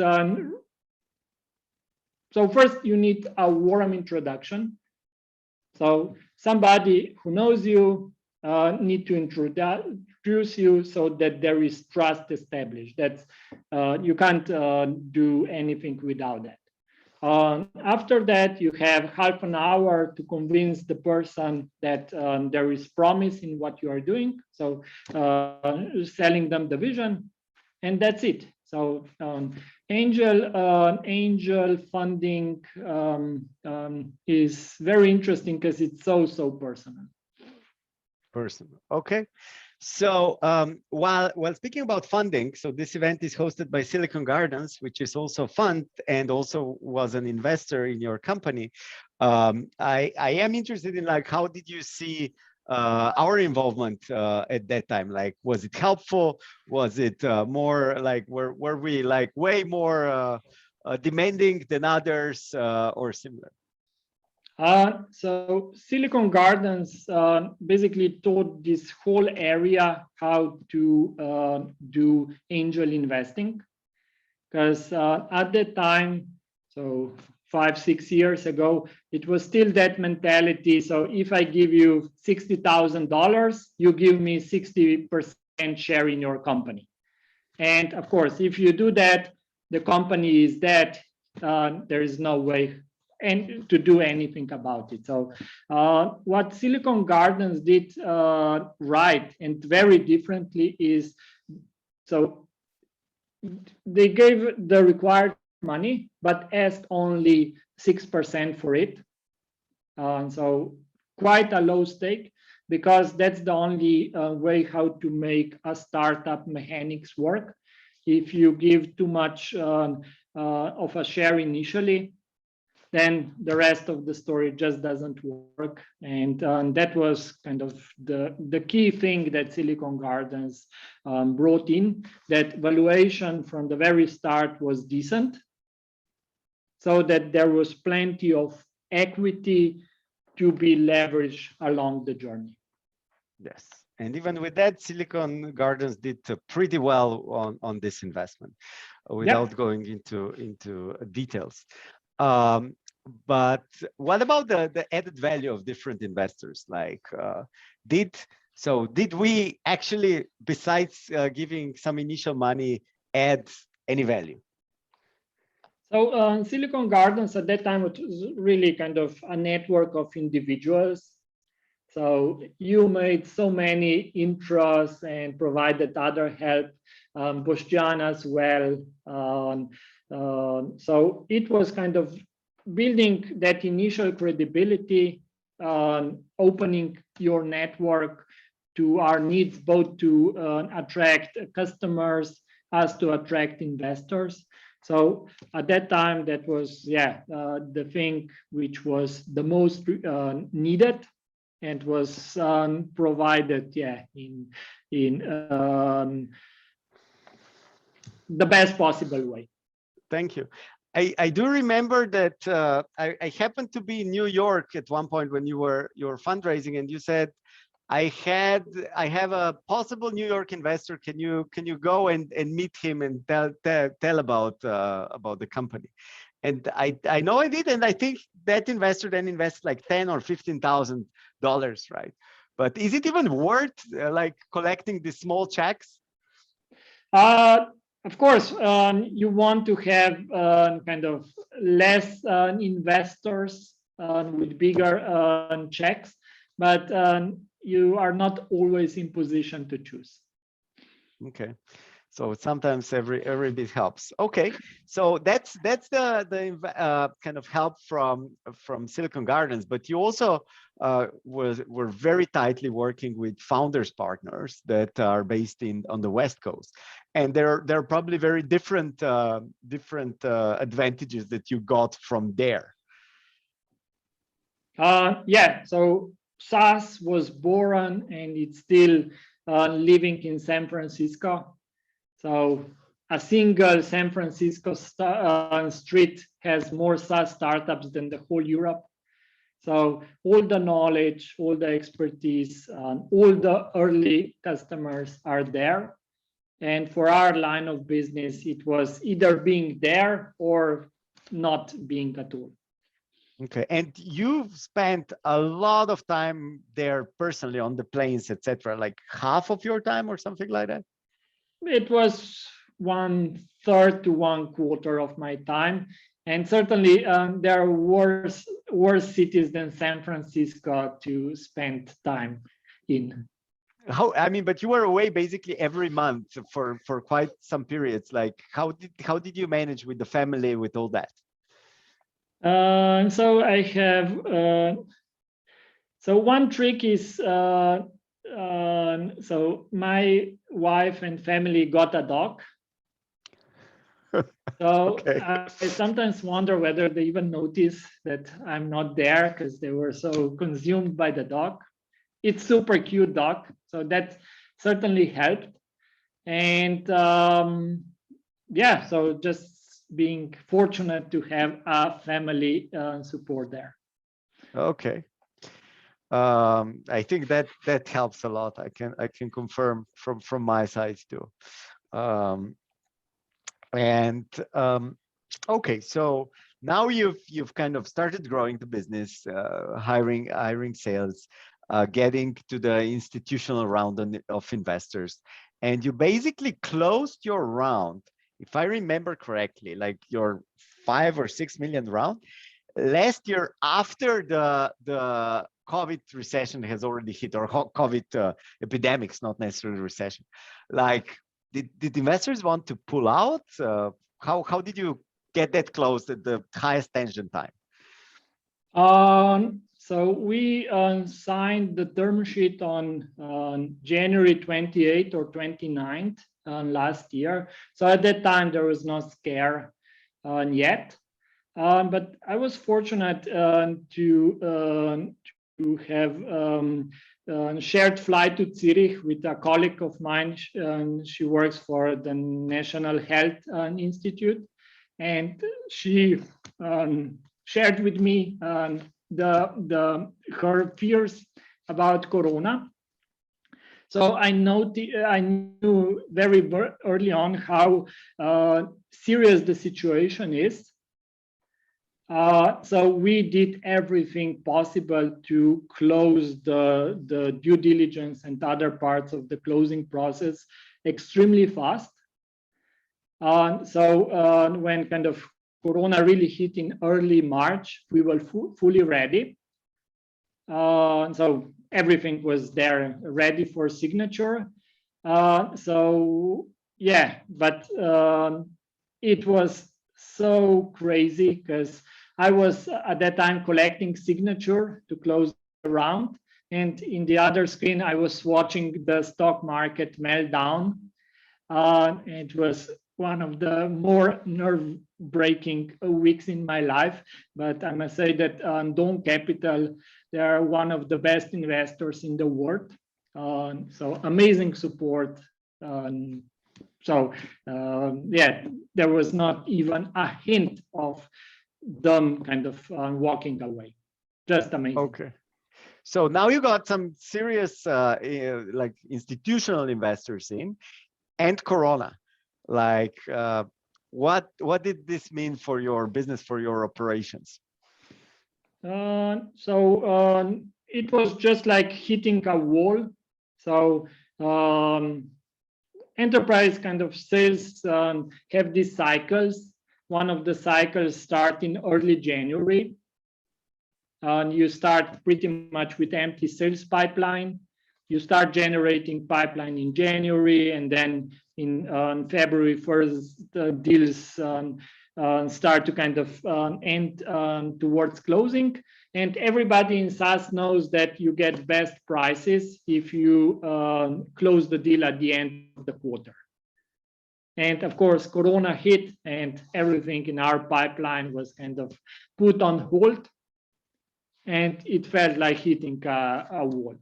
so first you need a warm introduction. So somebody who knows you need to introduce you so that there is trust established. That's you can't do anything without that. After that, you have half an hour to convince the person that there is promise in what you are doing. So selling them the vision, and that's it. So angel funding is very interesting because it's so personal. Personal. Okay. So while speaking about funding, so this event is hosted by Silicon Gardens, which is also a fund and also was an investor in your company. I am interested in, like, how did you see our involvement at that time? Like, was it helpful? Was it more like, were we like way more demanding than others or similar? So Silicon Gardens basically taught this whole area how to do angel investing, because at that time, so 5-6 years ago, it was still that mentality. So if I give you $60,000, you give me 60% share in your company. And of course, if you do that, the company is dead. There is no way and to do anything about it. So what Silicon Gardens did right and very differently is, so they gave the required money, but asked only 6% for it. So quite a low stake. because that's the only way how to make a startup mechanics work. If you give too much of a share initially, then the rest of the story just doesn't work. And that was kind of the key thing that Silicon Gardens brought in, that valuation from the very start was decent, so that there was plenty of equity to be leveraged along the journey. Yes. And even with that, Silicon Gardens did pretty well on this investment without going into details. But what about the added value of different investors? Like, did we actually, besides giving some initial money, add any value? So Silicon Gardens at that time was really kind of a network of individuals. So you made so many intros and provided other help, Boštjan as well. So it was kind of building that initial credibility, opening your network to our needs, both to attract customers as to attract investors. So at that time, that was the thing which was the most needed, and was provided in the best possible way. Thank you. I do remember that I happened to be in New York at one point when you were fundraising, and you said, I have a possible New York investor. Can you go and meet him and tell about the company? And I know I did, and I think that investor then invested like $10,000 or $15,000, right? But is it even worth like collecting these small checks? Of course, you want to have kind of less investors with bigger checks, but you are not always in position to choose. Okay. So sometimes every bit helps. Okay, so that's the kind of help from Silicon Gardens, but you also were very tightly working with founders partners that are based on the West Coast, and there are probably very different advantages that you got from there. So SAS was born and it's still living in San Francisco. So a single San Francisco street has more SaaS startups than the whole Europe. So all the knowledge, all the expertise, all the early customers are there. And for our line of business, it was either being there or not being at all. Okay, and you've spent a lot of time there personally on the planes, etc. Like half of your time or something like that? It was 1/3 to 1/4 of my time, and certainly there are worse cities than San Francisco to spend time in. But you were away basically every month for quite some periods. Like, how did you manage with the family, with all that? So I have. So one trick is. So my wife and family got a dog. So okay. I sometimes wonder whether they even notice that I'm not there because they were so consumed by the dog. It's super cute dog, so that certainly helped. And so just being fortunate to have a family support there. Okay. I think that helps a lot. I can confirm from my side too. Okay, so now you've kind of started growing the business, hiring sales, getting to the institutional round of investors, and you basically closed your round, if I remember correctly, like your 5 or 6 million round last year after the COVID recession has already hit, or COVID epidemics, not necessarily recession. Like, did investors want to pull out? How did you get that closed at the highest tension time? So we signed the term sheet on January 28th or 29th last year. So at that time, there was no scare yet. But I was fortunate to have shared flight to Zurich with a colleague of mine. She works for the National Health Institute, and she shared with me her fears about Corona. So I knew very early on how serious the situation is. So we did everything possible to close the due diligence and other parts of the closing process extremely fast. So when kind of Corona really hit in early March, we were fully ready. So everything was there ready for signature. So yeah, but it was so crazy because I was at that time collecting signature to close the round, and in the other screen I was watching the stock market meltdown. It was one of the more nerve-breaking weeks in my life, but I must say that Dawn Capital, they are one of the best investors in the world. So amazing support. So yeah, there was not even a hint of them kind of walking away. Just amazing. Okay. So now you got some serious like institutional investors in, and Corona. Like what did this mean for your business, for your operations? So it was just like hitting a wall. So enterprise kind of sales have these cycles. One of the cycles start in early January. You start pretty much with empty sales pipeline. You start generating pipeline in January, and then in February 1st, the deals start to kind of end towards closing. And everybody in SaaS knows that you get best prices if you close the deal at the end of the quarter. And of course, Corona hit, and everything in our pipeline was kind of put on hold, and it felt like hitting a wall.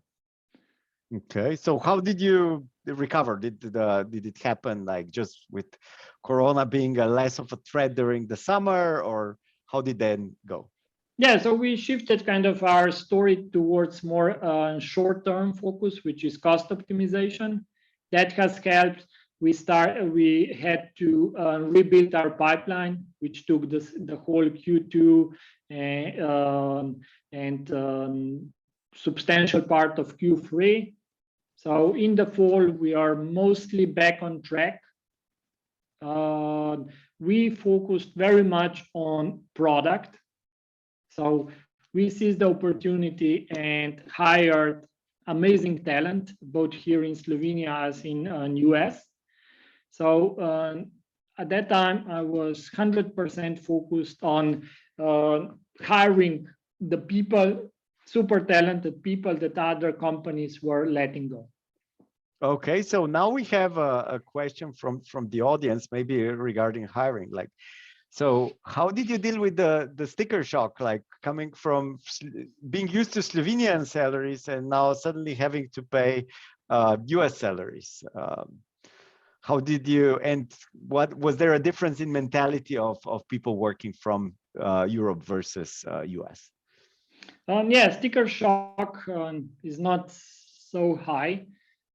Okay, so how did you recover? Did it happen like just with Corona being a less of a threat during the summer, or how did then go? Yeah, so we shifted kind of our story towards more short-term focus, which is cost optimization. That has helped. We had to rebuild our pipeline, which took the whole Q2 and substantial part of Q3. So in the fall, we are mostly back on track. We focused very much on product. So we seized the opportunity and hired amazing talent, both here in Slovenia as in US. So at that time, I was 100% focused on hiring the people, super talented people that other companies were letting go. Okay, so now we have a question from the audience, maybe regarding hiring. Like, so how did you deal with the sticker shock, like coming from being used to Slovenian salaries and now suddenly having to pay US salaries? How did you, and what was there a difference in mentality of people working from Europe versus US? Yeah, sticker shock is not so high,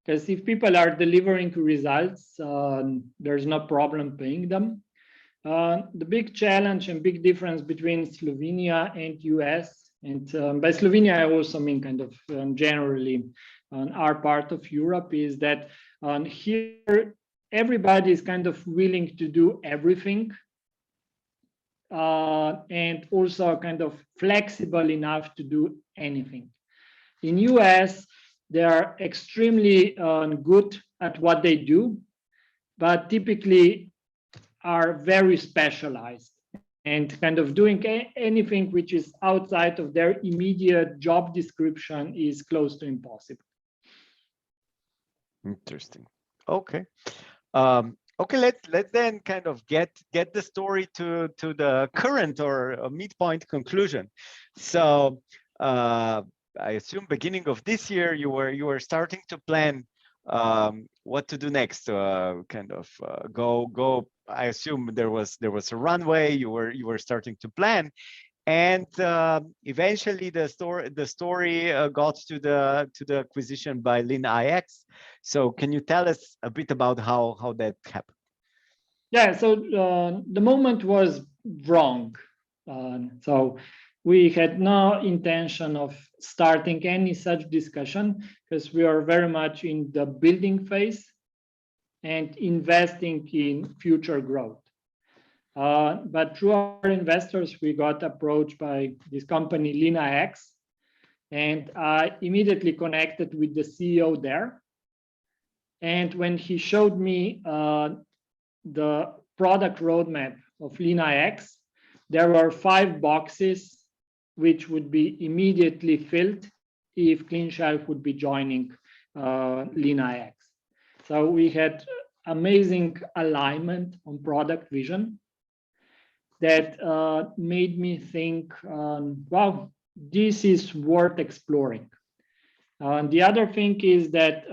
because if people are delivering results, there's no problem paying them. The big challenge and big difference between Slovenia and US, and by Slovenia I also mean kind of generally our part of Europe, is that here everybody is kind of willing to do everything, and also kind of flexible enough to do anything. In US, they are extremely good at what they do, but typically are very specialized. and kind of doing anything which is outside of their immediate job description is close to impossible. Interesting. Okay. Okay, let's then kind of get the story to the current or a midpoint conclusion. So I assume beginning of this year you were starting to plan what to do next. Kind of go. I assume there was a runway. You were starting to plan, and eventually the story got to the acquisition by LeanIX. So can you tell us a bit about how that happened? Yeah, so the moment was wrong. So we had no intention of starting any such discussion because we are very much in the building phase and investing in future growth. But through our investors, we got approached by this company, LeanIX, and I immediately connected with the CEO there. And when he showed me the product roadmap of LeanIX, there were 5 boxes which would be immediately filled if Cleanshelf would be joining LeanIX. So we had amazing alignment on product vision that made me think, wow, this is worth exploring. The other thing is that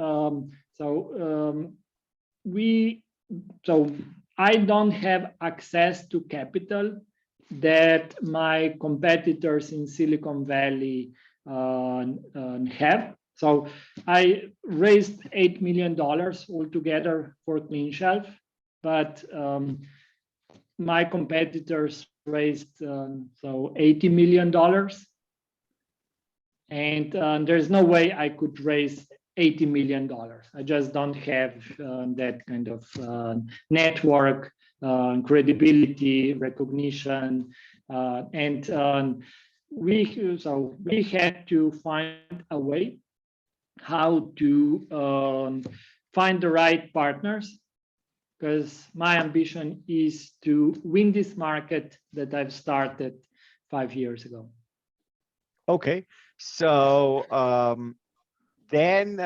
I don't have access to capital that my competitors in Silicon Valley have. So I raised $8 million altogether for Cleanshelf, but my competitors raised $80 million. And there's no way I could raise $80 million. I just don't have that kind of network, credibility, recognition, and we had to find a way how to find the right partners, because my ambition is to win this market that I've started 5 years ago. Okay, so then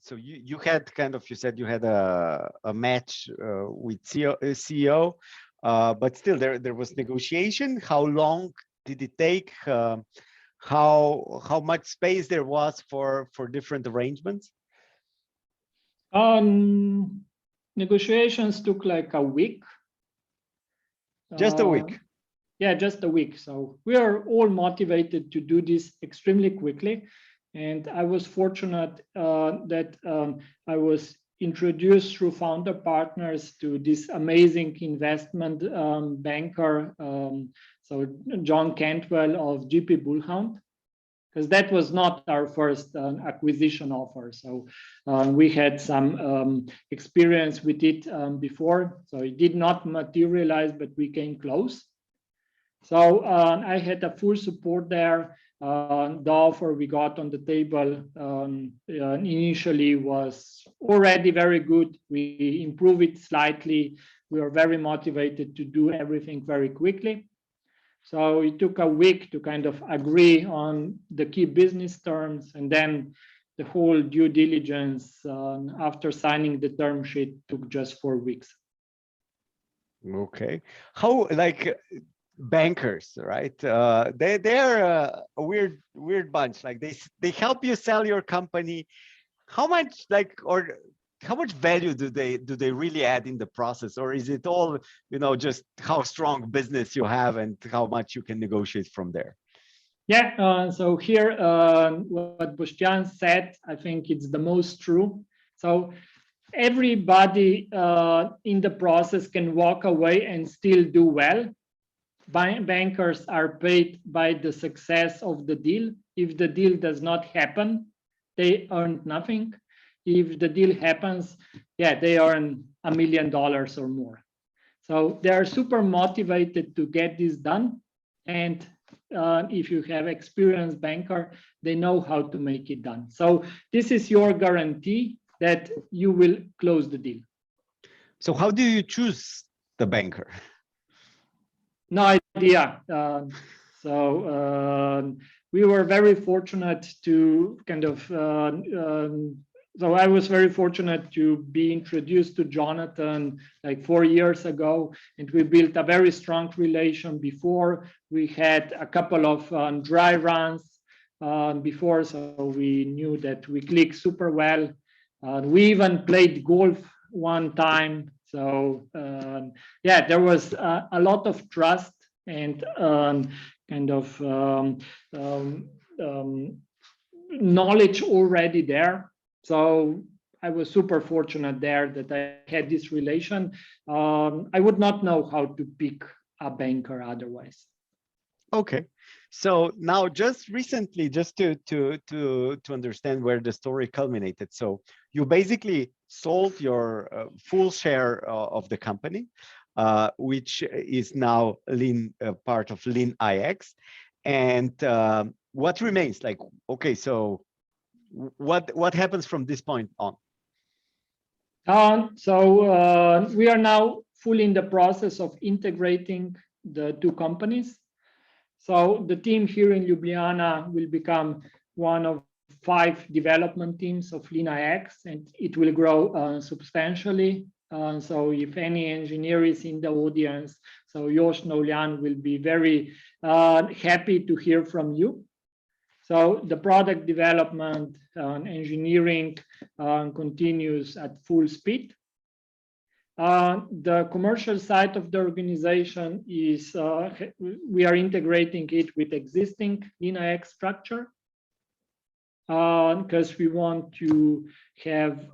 so you had kind of, you said you had a match with CEO, but still there was negotiation. How long did it take? How much space there was for different arrangements? Negotiations took like a week. Just a week? Yeah, just a week. So we are all motivated to do this extremely quickly. And I was fortunate that I was introduced through founder partners to this amazing investment banker, so John Cantwell of GP Bullhound, because that was not our first acquisition offer. So we had some experience with it before. So it did not materialize, but we came close. So I had a full support there. The offer we got on the table initially was already very good. We improved it slightly. We are very motivated to do everything very quickly. So it took a week to kind of agree on the key business terms, and then the whole due diligence after signing the term sheet took just 4 weeks. Okay. How, like, bankers, right? They're a weird bunch. Like they help you sell your company. How much, like, or how much value do they really add in the process, or is it all, you know, just how strong business you have and how much you can negotiate from there? Yeah. So here, what Boštjan said, I think it's the most true. So everybody in the process can walk away and still do well. Bankers are paid by the success of the deal. If the deal does not happen, they earn nothing. If the deal happens, yeah, they earn $1 million or more. So they are super motivated to get this done. And if you have experienced banker, they know how to make it done. So this is your guarantee that you will close the deal. So how do you choose the banker? No idea. We were very fortunate to kind of. So I was very fortunate to be introduced to Jonathan like 4 years ago, and we built a very strong relation before. We had a couple of dry runs before, so we knew that we clicked super well. We even played golf one time. So yeah, there was a lot of trust and kind of knowledge already there. So I was super fortunate there that I had this relation. I would not know how to pick a banker otherwise. Okay, so now just recently, just to understand where the story culminated. So you basically sold your full share of the company, which is now part of LeanIX, and what remains? Like, okay, so what happens from this point on? We are now fully in the process of integrating the two companies. So the team here in Ljubljana will become one of 5 development teams of LeanIX, and it will grow substantially. So if any engineer is in the audience, so Josh Noljan will be very happy to hear from you. So the product development engineering continues at full speed. The commercial side of the organization is we are integrating it with existing LeanIX structure because we want to have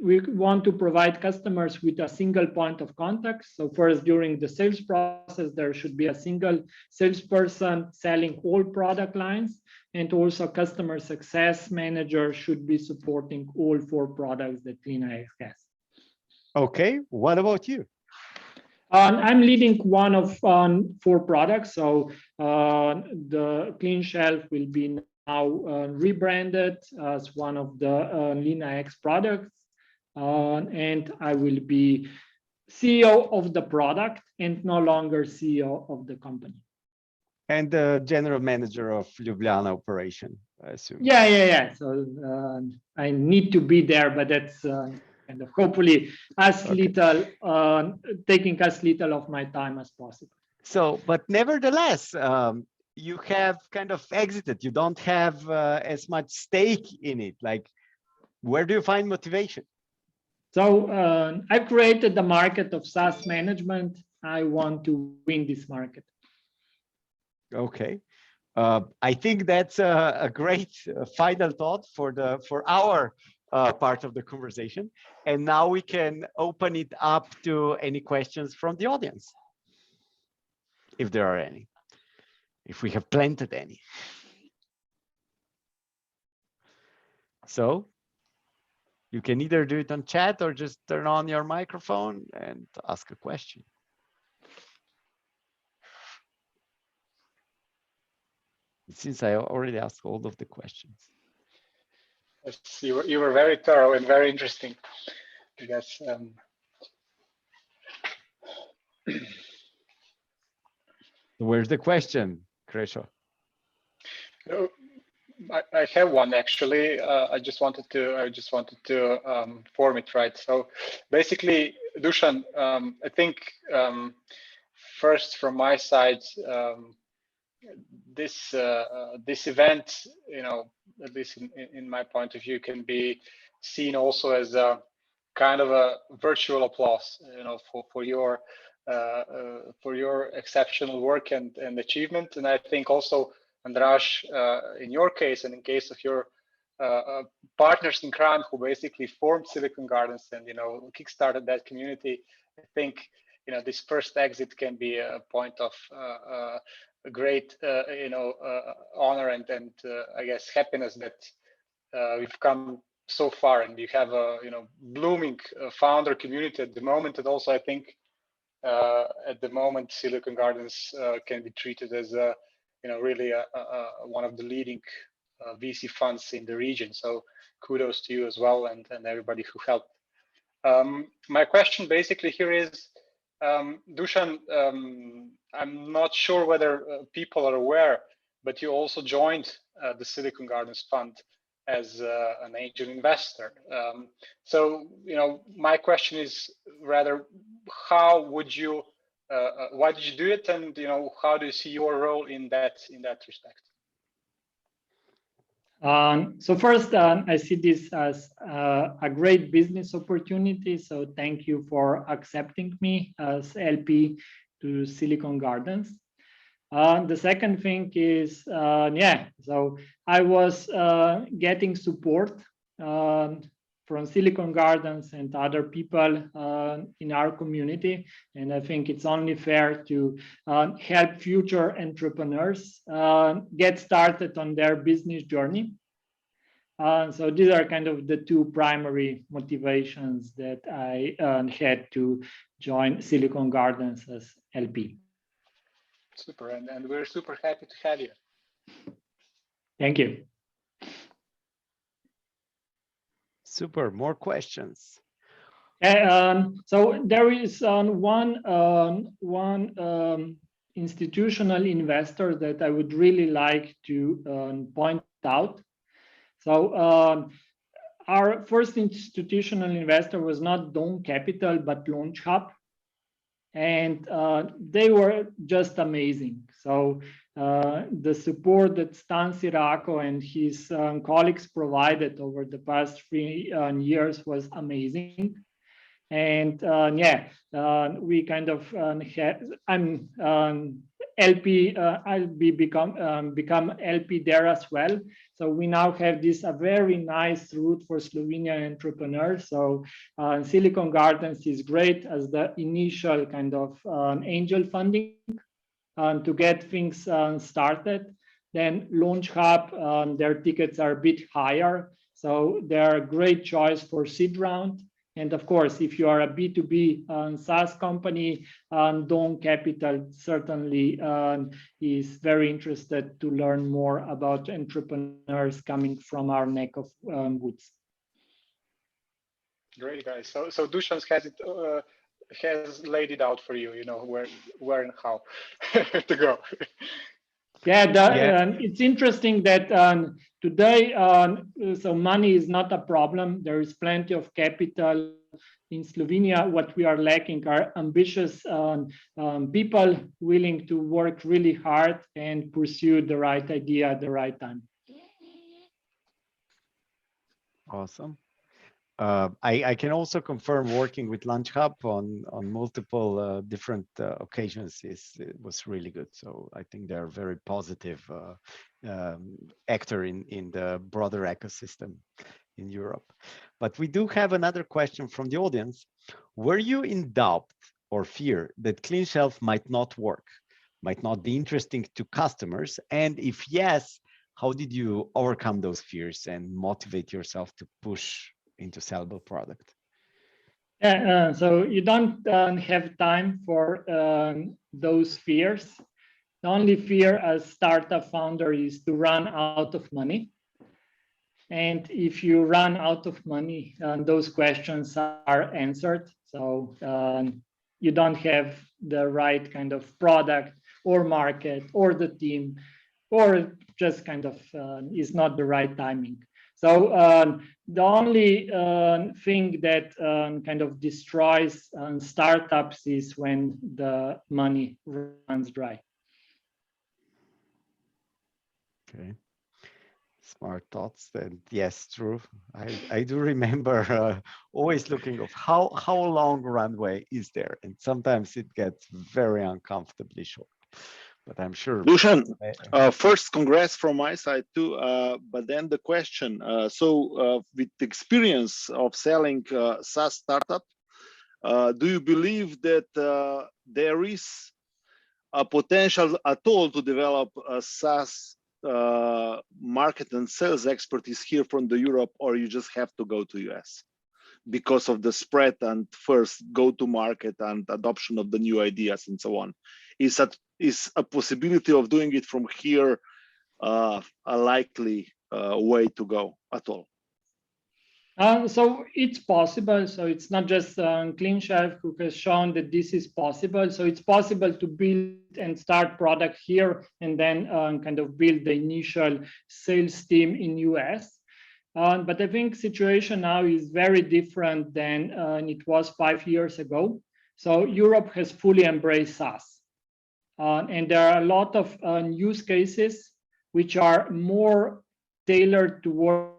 we want to provide customers with a single point of contact. So first, during the sales process, there should be a single salesperson selling all product lines, and also customer success manager should be supporting all 4 products that LeanIX has. Okay, what about you? I'm leading one of 4 products. So the Cleanshelf will be now rebranded as one of the LeanIX products, and I will be CEO of the product and no longer CEO of the company. And the general manager of Ljubljana operation, I assume. Yeah. So I need to be there, but that's kind of hopefully as little, taking as little of my time as possible. So, but nevertheless, you have kind of exited. You don't have as much stake in it. Like, where do you find motivation? So I created the market of SaaS management. I want to win this market. Okay. I think that's a great final thought for our part of the conversation. And now we can open it up to any questions from the audience, if there are any, if we have planted any. So you can either do it on chat or just turn on your microphone and ask a question. Since I already asked all of the questions. Yes, you were very thorough and very interesting, I guess. Where's the question, Kresho? I have one actually. I just wanted to form it right. So basically, Dušan, I think first from my side, this event, at least in my point of view, can be seen also as a kind of a virtual applause, for your exceptional work and achievement. And I think also, Andraž, in your case and in case of your partners in crime who basically formed Silicon Gardens and kickstarted that community, I think this first exit can be a point of a great honor and I guess happiness that we've come so far, and we have a blooming founder community at the moment. And also I think at the moment Silicon Gardens can be treated as really one of the leading VC funds in the region. So kudos to you as well, and everybody who helped. My question basically here is, Dušan, I'm not sure whether people are aware, but you also joined the Silicon Gardens Fund as an angel investor. So, my question is rather, how would you, why did you do it, and how do you see your role in that respect? So first, I see this as a great business opportunity. So thank you for accepting me as LP to Silicon Gardens. The second thing is, so I was getting support from Silicon Gardens and other people in our community. And I think it's only fair to help future entrepreneurs get started on their business journey. So these are kind of the two primary motivations that I had to join Silicon Gardens as LP. Super, and we're super happy to have you. Thank you. Super, more questions. So there is one institutional investor that I would really like to point out. So our first institutional investor was not Dawn Capital, but LaunchHub. And they were just amazing. So the support that Stan Siracco and his colleagues provided over the past 3 years was amazing. And we kind of had, I'm LP, I'll become LP there as well. So we now have this a very nice route for Slovenian entrepreneurs. So Silicon Gardens is great as the initial kind of angel funding to get things started. Then LaunchHub, their tickets are a bit higher. So they're a great choice for seed round. And of course, if you are a B2B SaaS company, Dawn Capital certainly is very interested to learn more about entrepreneurs coming from our neck of woods. Great, guys. So Dušan has laid it out for you, where and how to go. Yeah, it's interesting that today, so money is not a problem. There is plenty of capital in Slovenia. What we are lacking are ambitious people willing to work really hard and pursue the right idea at the right time. Awesome. I can also confirm working with LaunchHub on multiple different occasions was really good. So I think they're a very positive actor in the broader ecosystem in Europe. But we do have another question from the audience. Were you in doubt or fear that Cleanshelf might not work, might not be interesting to customers? And if yes, how did you overcome those fears and motivate yourself to push into sellable product? Yeah, so you don't have time for those fears. The only fear as startup founder is to run out of money. And if you run out of money, those questions are answered. So you don't have the right kind of product or market or the team, or just kind of is not the right timing. So the only thing that kind of destroys startups is when the money runs dry. Okay, smart thoughts. And yes, true. I do remember always looking of how long runway is there, and sometimes it gets very uncomfortably short. But I'm sure. Dušan, first, congrats from my side too. But then the question, with the experience of selling SaaS startup, do you believe that there is a potential at all to develop a SaaS market and sales expertise here from the Europe, or you just have to go to US because of the spread and first go to market and adoption of the new ideas and so on? Is a possibility of doing it from here a likely way to go at all? So it's possible. So it's not just Cleanshelf who has shown that this is possible. So it's possible to build and start product here and then kind of build the initial sales team in US. But I think situation now is very different than it was 5 years ago. So Europe has fully embraced SaaS. And there are a lot of use cases which are more tailored toward.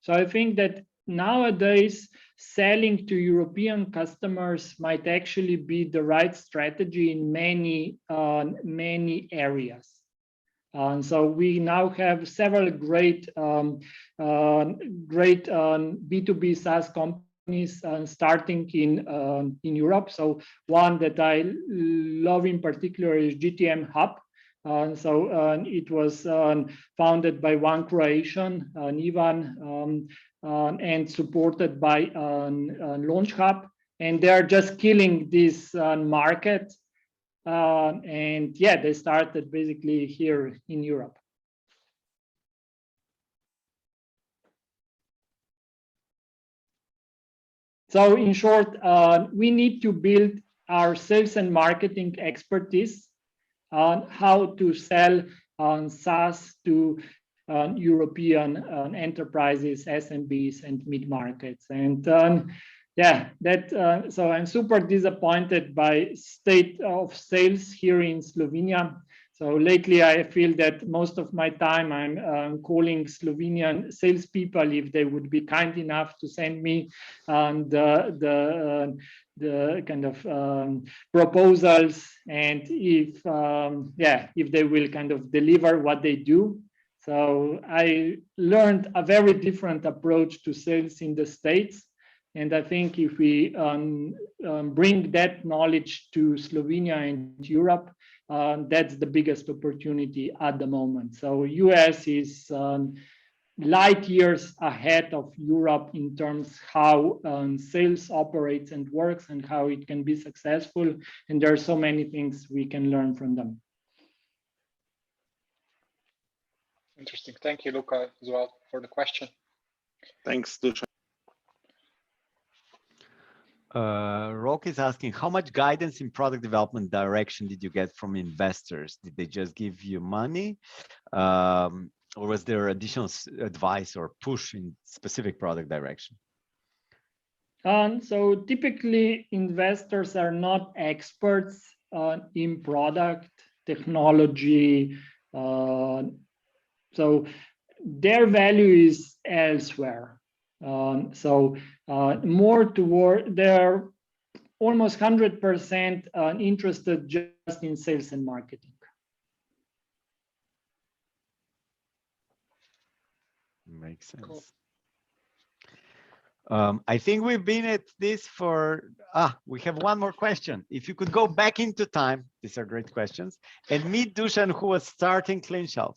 So I think that nowadays selling to European customers might actually be the right strategy in many areas. So we now have several great B2B SaaS companies starting in Europe. So one that I love in particular is GTM Hub. It was founded by one Croatian, Ivan, and supported by Launch Hub. And they're just killing this market. And yeah, they started basically here in Europe. So in short, we need to build our sales and marketing expertise on how to sell on SaaS to European enterprises, SMBs, and mid-markets. And yeah, so I'm super disappointed by state of sales here in Slovenia. So lately, I feel that most of my time I'm calling Slovenian salespeople if they would be kind enough to send me the kind of proposals, and if they will kind of deliver what they do. So I learned a very different approach to sales in the States. And I think if we bring that knowledge to Slovenia and Europe, that's the biggest opportunity at the moment. So US is light years ahead of Europe in terms how sales operates and works and how it can be successful. And there are so many things we can learn from them. Interesting. Thank you, Luca, as well, for the question. Thanks, Dušan. Rock is asking, how much guidance in product development direction did you get from investors? Did they just give you money? Or was there additional advice or push in specific product direction? So typically investors are not experts in product technology. So their value is elsewhere. More toward, they're almost 100% interested just in sales and marketing. Makes sense. Cool. I think we've been at this for, we have one more question. If you could go back into time, these are great questions, and meet Dušan, who was starting Cleanshelf,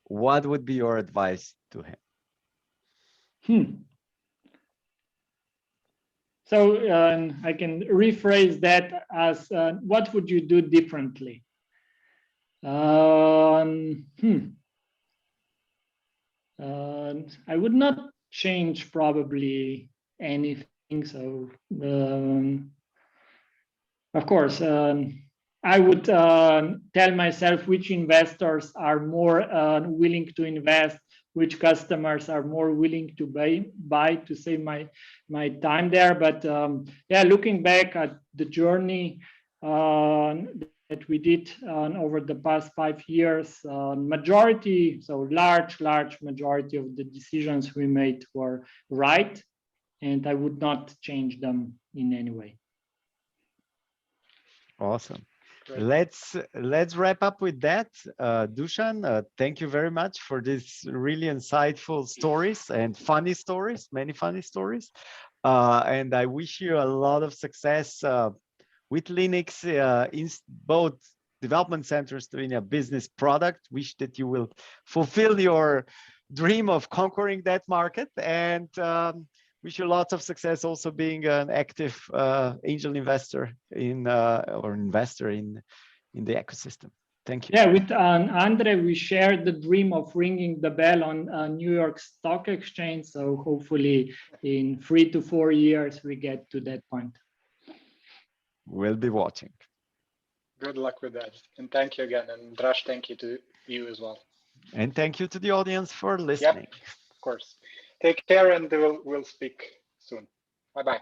what would be your advice to him? So I can rephrase that as, what would you do differently? I would not change probably anything. So of course, I would tell myself which investors are more willing to invest, which customers are more willing to buy to save my time there. But yeah, looking back at the journey that we did over the past 5 years, majority, so large majority of the decisions we made were right, and I would not change them in any way. Awesome. Let's wrap up with that. Dušan, thank you very much for these really insightful stories and funny stories, many funny stories. And I wish you a lot of success with LeanIX in both development centers, Slovenia business product. Wish that you will fulfill your dream of conquering that market, and wish you lots of success also being an active angel investor in or investor in the ecosystem. Thank you. Yeah, with Andre, we shared the dream of ringing the bell on New York Stock Exchange. So hopefully in 3 to 4 years, we get to that point. We'll be watching. Good luck with that. And thank you again. And Andraž, thank you to you as well. And thank you to the audience for listening. Yep, of course. Take care, and we'll speak soon. Bye-bye.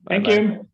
Thank you.